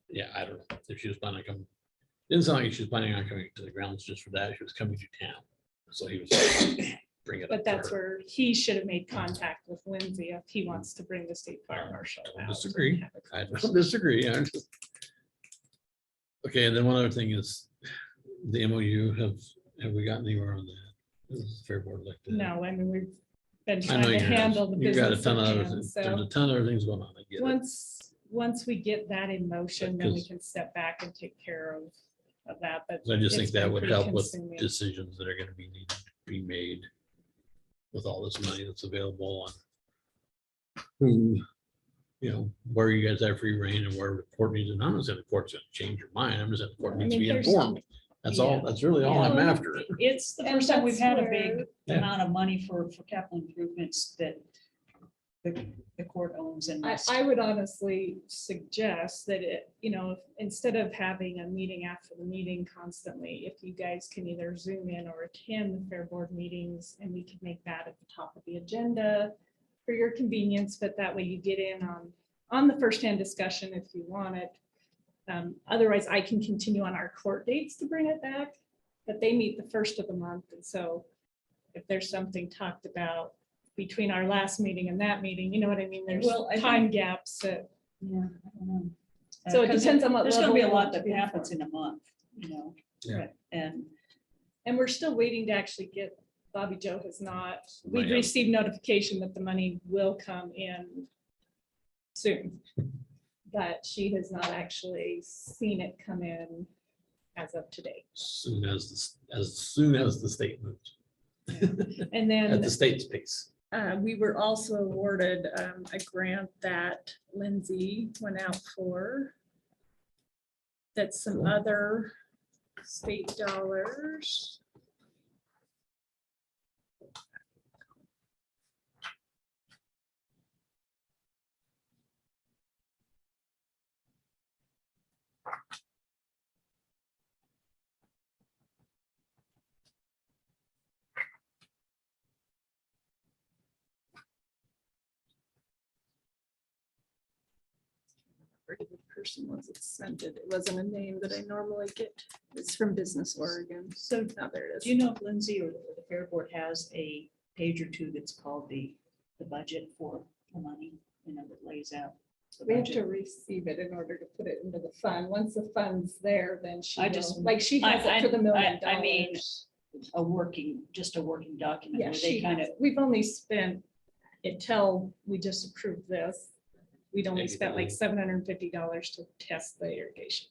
Yeah, I don't know if she was planning on coming. Didn't sound like she was planning on coming to the grounds just for that. She was coming to town. So he was bring it up. But to that's her. where he should have made contact with Lindsay if he wants to bring the state fire marshal Don't out. disagree. and have a I conversation. don't disagree. I just- Okay, and then one other thing is the MOU, have we gotten anywhere on that? Is the Fair Board elected? No, I mean, we've been I trying know to you have. handle the You've got a business ton of at other hand, things. There's a so ton of other things going on. I get it. once we get that in motion, then we Because- can step back and take care of that, but. I just think it's that been would pretty help with consuming. decisions that are gonna be needed to be made with all this money that's available on who, where you guys have free reign and where the court needs, and I'm not saying the court's gonna change your mind. I'm just saying the court I needs to mean, be there's- informed. That's all, Yeah. that's really all I'm Yeah. after. It's the And first time we've that's had a where- big Yeah. amount of money for capital improvements that the court owns and must. I would honestly suggest that instead of having a meeting after the meeting constantly, if you guys can either Zoom in or attend the Fair Board meetings, and we could make that at the top of the agenda for your convenience, but that way you get in on the firsthand discussion if you want it. Otherwise, I can continue on our court dates to bring it back, but they meet the first of the month, and so if there's something talked about between our last meeting and that meeting, you know what I mean? There's Well, I think- time gaps that. Yeah, I don't know. So it 'Cause depends on what There's gonna be a level we lot want to that be happens in a month. Yeah. Right, and And we're still waiting to actually get, Bobby Joe has not, we've Yeah. received notification that the money will come in soon. But she has not actually seen it come in as of today. Soon as the state moves And at then the state's pace. we were also awarded a grant that Lindsay went out for. That's some Cool. other state dollars. The person was it sent it. It wasn't a name that I normally get. It's from Business Oregon. so Oh, there it is. do you know if Lindsay or the Fair Board has a page or two that's called the budget for the money, that lays out? the We have budget? to receive it in order to put it into the fund. Once the fund's there, then she I will, just- like she has it for the $1 million. I mean, just a working document Yeah, where they she kind has. of, We've only spent, until we just approved this, we'd only Maybe spent like the- $750 to test the irrigation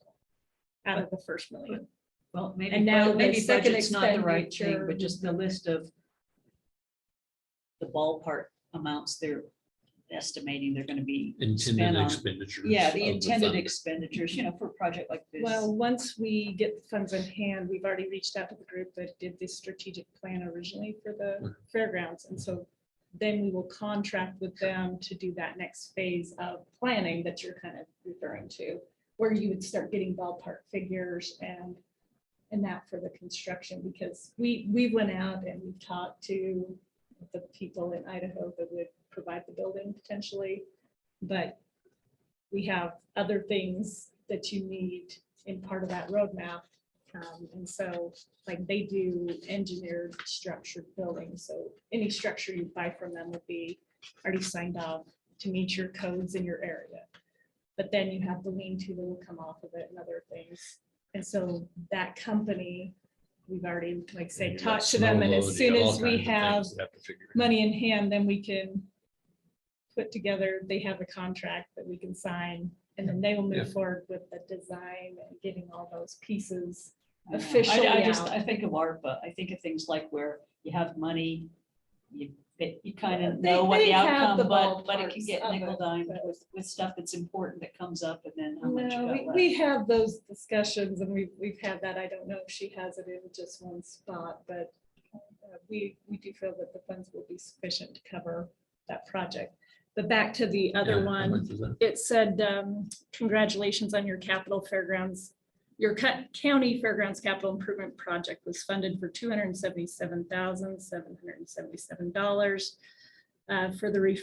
out of the first million. well, maybe, And now the maybe second budget's not the right thing, expenditure- but just the list of the ballpark amounts they're estimating they're gonna be Intended spent on. expenditures. Yeah, the of intended fund. expenditures, for a project like this. Well, once we get the funds in hand, we've already reached out to the group that did the strategic plan originally for the fairgrounds. And so then we will contract with them to do that next phase of planning that you're kind of referring to, where you would start getting ballpark figures and that for the construction, because we went out and we talked to the people in Idaho that would provide the building potentially, but we have other things that you need in part of that roadmap. And so like they do engineered structured buildings. So any structure you buy from them would be already signed off to meet your codes in your area. but then you have the lean-to that will come off of it and other things. And so that company, we've already, like say, You got talked to them, and snow as load, you soon got all as we kinds of have things you have to figure out. money in hand, then we can put together, they have a contract that we can sign, and then they will Yeah. move forward with the design and getting all those pieces I know. officially I out. think of ARPA, I think of things like where you have money, you kind Yeah, of know what they the have the outcome, but it can ballparks get of nickel it, dime but- with stuff that's important that comes up and then how much you No, got we left. have those discussions, and we've had that. I don't know if she has it in just one spot, but we do feel that the funds will be sufficient to cover that project. But back to the other Yeah, how one, much is that? it said, congratulations on your capital fairgrounds. Your county fairgrounds capital improvement project was funded for $277,777 for the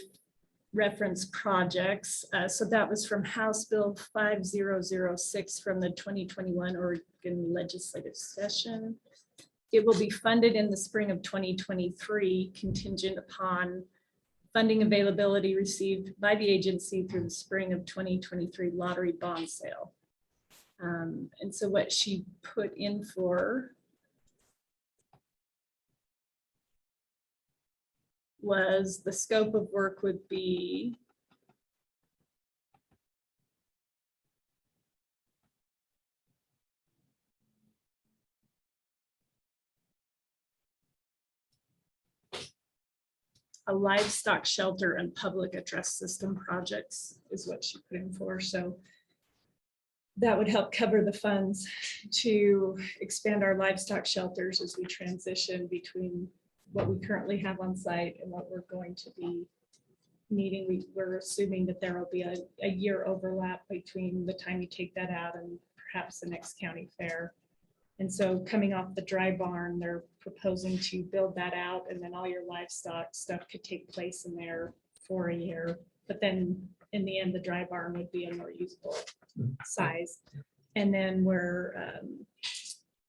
reference projects. So that was from House Bill 5006 from the 2021 Oregon legislative session. It will be funded in the spring of 2023 contingent upon funding availability received by the agency through the spring of 2023 lottery bond sale. And so what she put in for was the scope of work would be a livestock shelter and public address system projects is what she put in for. So that would help cover the funds to expand our livestock shelters as we transition between what we currently have on site and what we're going to be needing. We're assuming that there will be a year overlap between the time you take that out and perhaps the next county fair. And so coming off the dry barn, they're proposing to build that out, and then all your livestock stuff could take place in there for a year. But then in the end, the dry barn would be a more usable size. And then where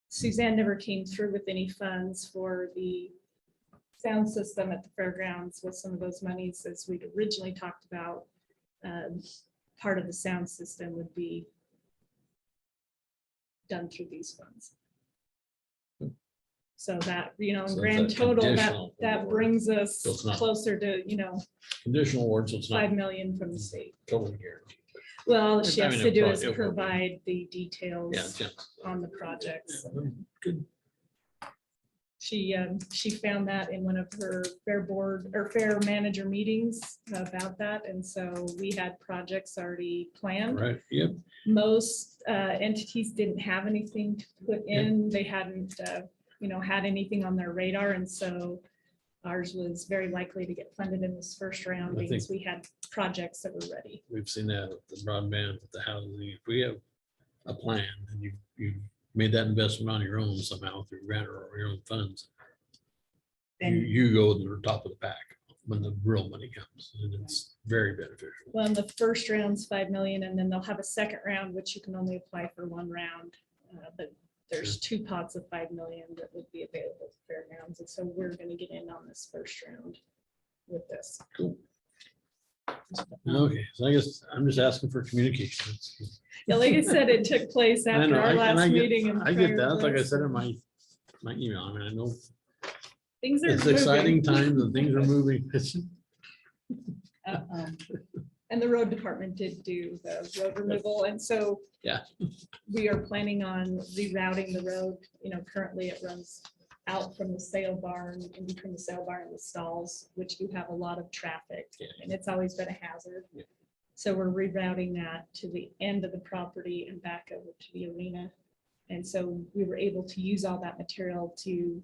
Suzanne never came through with any funds for the sound system at the fairgrounds with some of those monies, as we'd originally talked about, part of the sound system would be done through these funds. So that, in So it's grand a total, conditional that award. brings us So it's not- closer to, Conditional award, so it's not 5 million from the state. totally guaranteed. Well, all she I has mean, to it do will- is it will be. provide the details Yeah, chance. on the projects. Good. She found that in one of her fair board or fair manager meetings about that. And so we had projects already planned. Right, yep. Most entities didn't have anything to put Yeah. in. They hadn't, had anything on their radar. And so ours was very likely to get funded in this first round I think- because we had projects that were ready. We've seen that with the broadband, with the housing. If we have a plan and you made that investment on your own somehow through grant or your own funds, you go to the top of the pack when the real money comes, and it's very beneficial. Well, and the first round's 5 million, and then they'll have a second round, which you can only apply for one round. But there's 2 pots of 5 million that would be available to fairgrounds. And so we're gonna get in on this first round with this. Cool. Okay, so I guess I'm just asking for communication. Yeah, like I said, it took place I after know, our and last get- meeting. in I get that, like I Fairgrounds. said in my email, I mean, I know Things are it's exciting moving. times and things are moving. And the road department did do the road removal, and so. Yeah. We are planning on rerouting the road, currently it runs out from the sale barn, in between the sale barn and the stalls, which do have a lot of traffic, Yeah. and it's always been a hazard. Yeah. So we're rerouting that to the end of the property and back over to the arena. And so we were able to use all that material to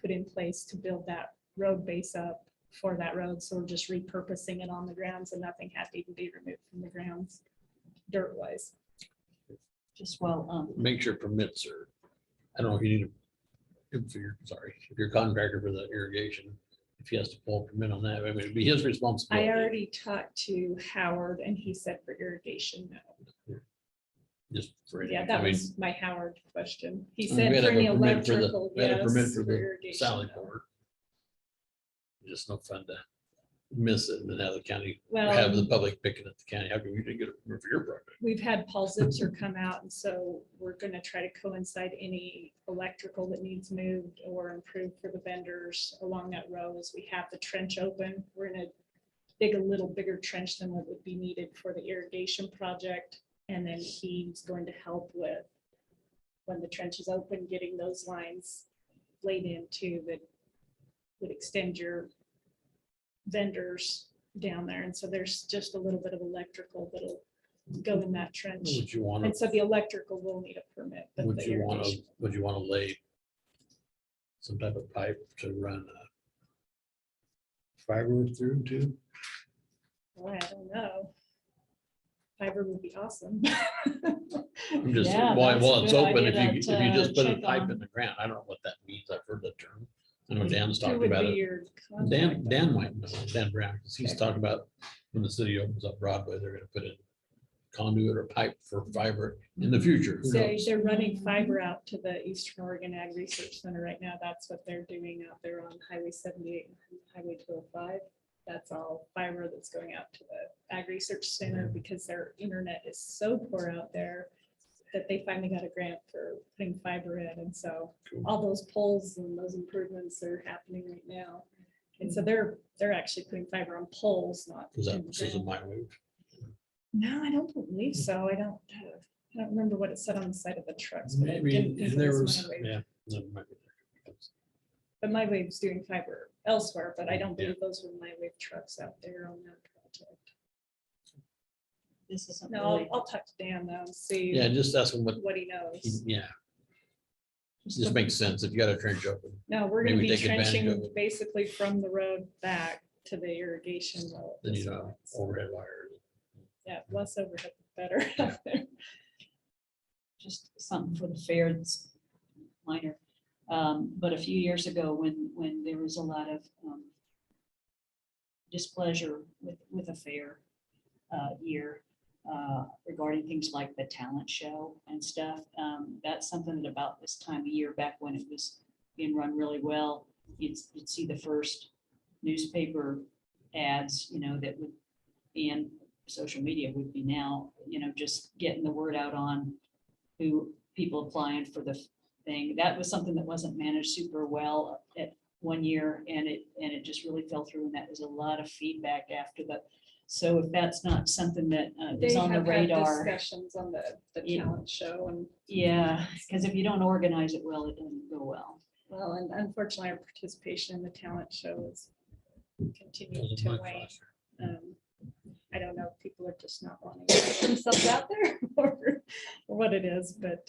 put in place to build that road base up for that road. So we're just repurposing it on the grounds, and nothing had to even be removed from the grounds dirt wise. Just well, Make sure permits are, I don't know if you need if you're contractor for the irrigation, if he has to pull a permit on that, I mean, it'd be his I responsibility. already talked to Howard, and he said for irrigation, no. Just for. Yeah, I that mean, was my Howard question. He we said had for to any have a permit for the- electrical, we had a permit yes, for for the irrigation. Sally no. Port. Just no fun to miss it and then have the county, or Well, have the public picking at the county? How come you didn't get a permit for your project? we've had Paul Zipser come out, and so we're gonna try to coincide any electrical that needs moved or improved for the vendors along that row as we have the trench open. We're gonna dig a little bigger trench than what would be needed for the irrigation project. And then he's going to help with, when the trench is open, getting those lines laid into that would extend your vendors down there. And so there's just a little bit of electrical that'll go in that trench. Would you want And to, so the electrical will need a permit. but would the you want to, irrigation- would you want to lay some type of pipe to run fiber through too? Boy, I don't know. Fiber would be awesome. I'm just, Yeah, while that's a it's good open, idea if to you just put a check pipe on. in the ground, I don't know what that means. I've heard the term. I know Dan's Who talked would about be it. your Dan, contact? Dan might know, Dan Brown, because he's talking about when the city opens up Broadway, they're gonna put in conduit or pipe for fiber in the future. Who So knows? they're running fiber out to the Eastern Oregon Ag Research Center right now. That's what they're doing out there on Highway 78 and Highway 205. That's all fiber that's going out to the Ag Research Center because their internet is so poor out there that they finally got a grant for putting fiber in. And so Cool. all those poles and those improvements are happening right now. And so they're actually putting fiber on poles, not. Is that, in the this is ground. my move. No, I don't believe so. I don't remember what it said on the side of the trucks. but it Maybe, didn't think it there was was, My Wave. yeah. that might be there. But My Wave's doing fiber elsewhere, but I don't Yeah. believe those were My Wave trucks out there on that project. This isn't No, really. I'll talk to Dan though and see Yeah, just ask him what, what he knows. yeah, just makes sense. If you got a trench open. No, we're gonna maybe be take advantage of trenching it. basically from the road back to the irrigation road. Then you know, overhead wires. Yeah, less overhead, the better. out there. Just something for the fair that's minor. But a few years ago, when there was a lot of displeasure with a fair year regarding things like the talent show and stuff, that's something that about this time of year, back when it was being run really well, you'd see the first newspaper ads, that would be in social media would be now, just getting the word out on who people applying for the thing. That was something that wasn't managed super well at one year, and it just really fell through, and that was a lot of feedback after that. So if that's not something that is They on the have had radar, discussions on the Yeah. talent show and yeah, because if you don't organize it well, it doesn't go well. well, and unfortunately, our participation in the talent show is continuing Wasn't to my wane. class. I don't know if people are just not wanting to put themselves out there or what it is, but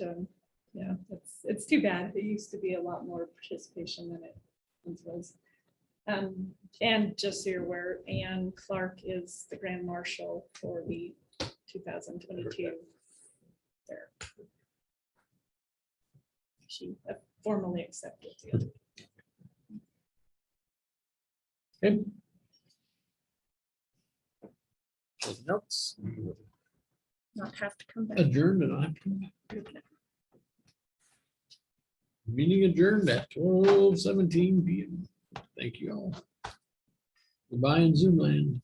yeah, it's too bad. It used to be a lot more participation than it once was. And just so you're aware, Ann Clark is the Grand Marshal for the 2022 fair. She formally accepted the other. Okay. Anything else? Not have to come back. Adjourned and I. Meeting adjourned at 12:17 PM. Thank you all. Goodbye in Zoom land.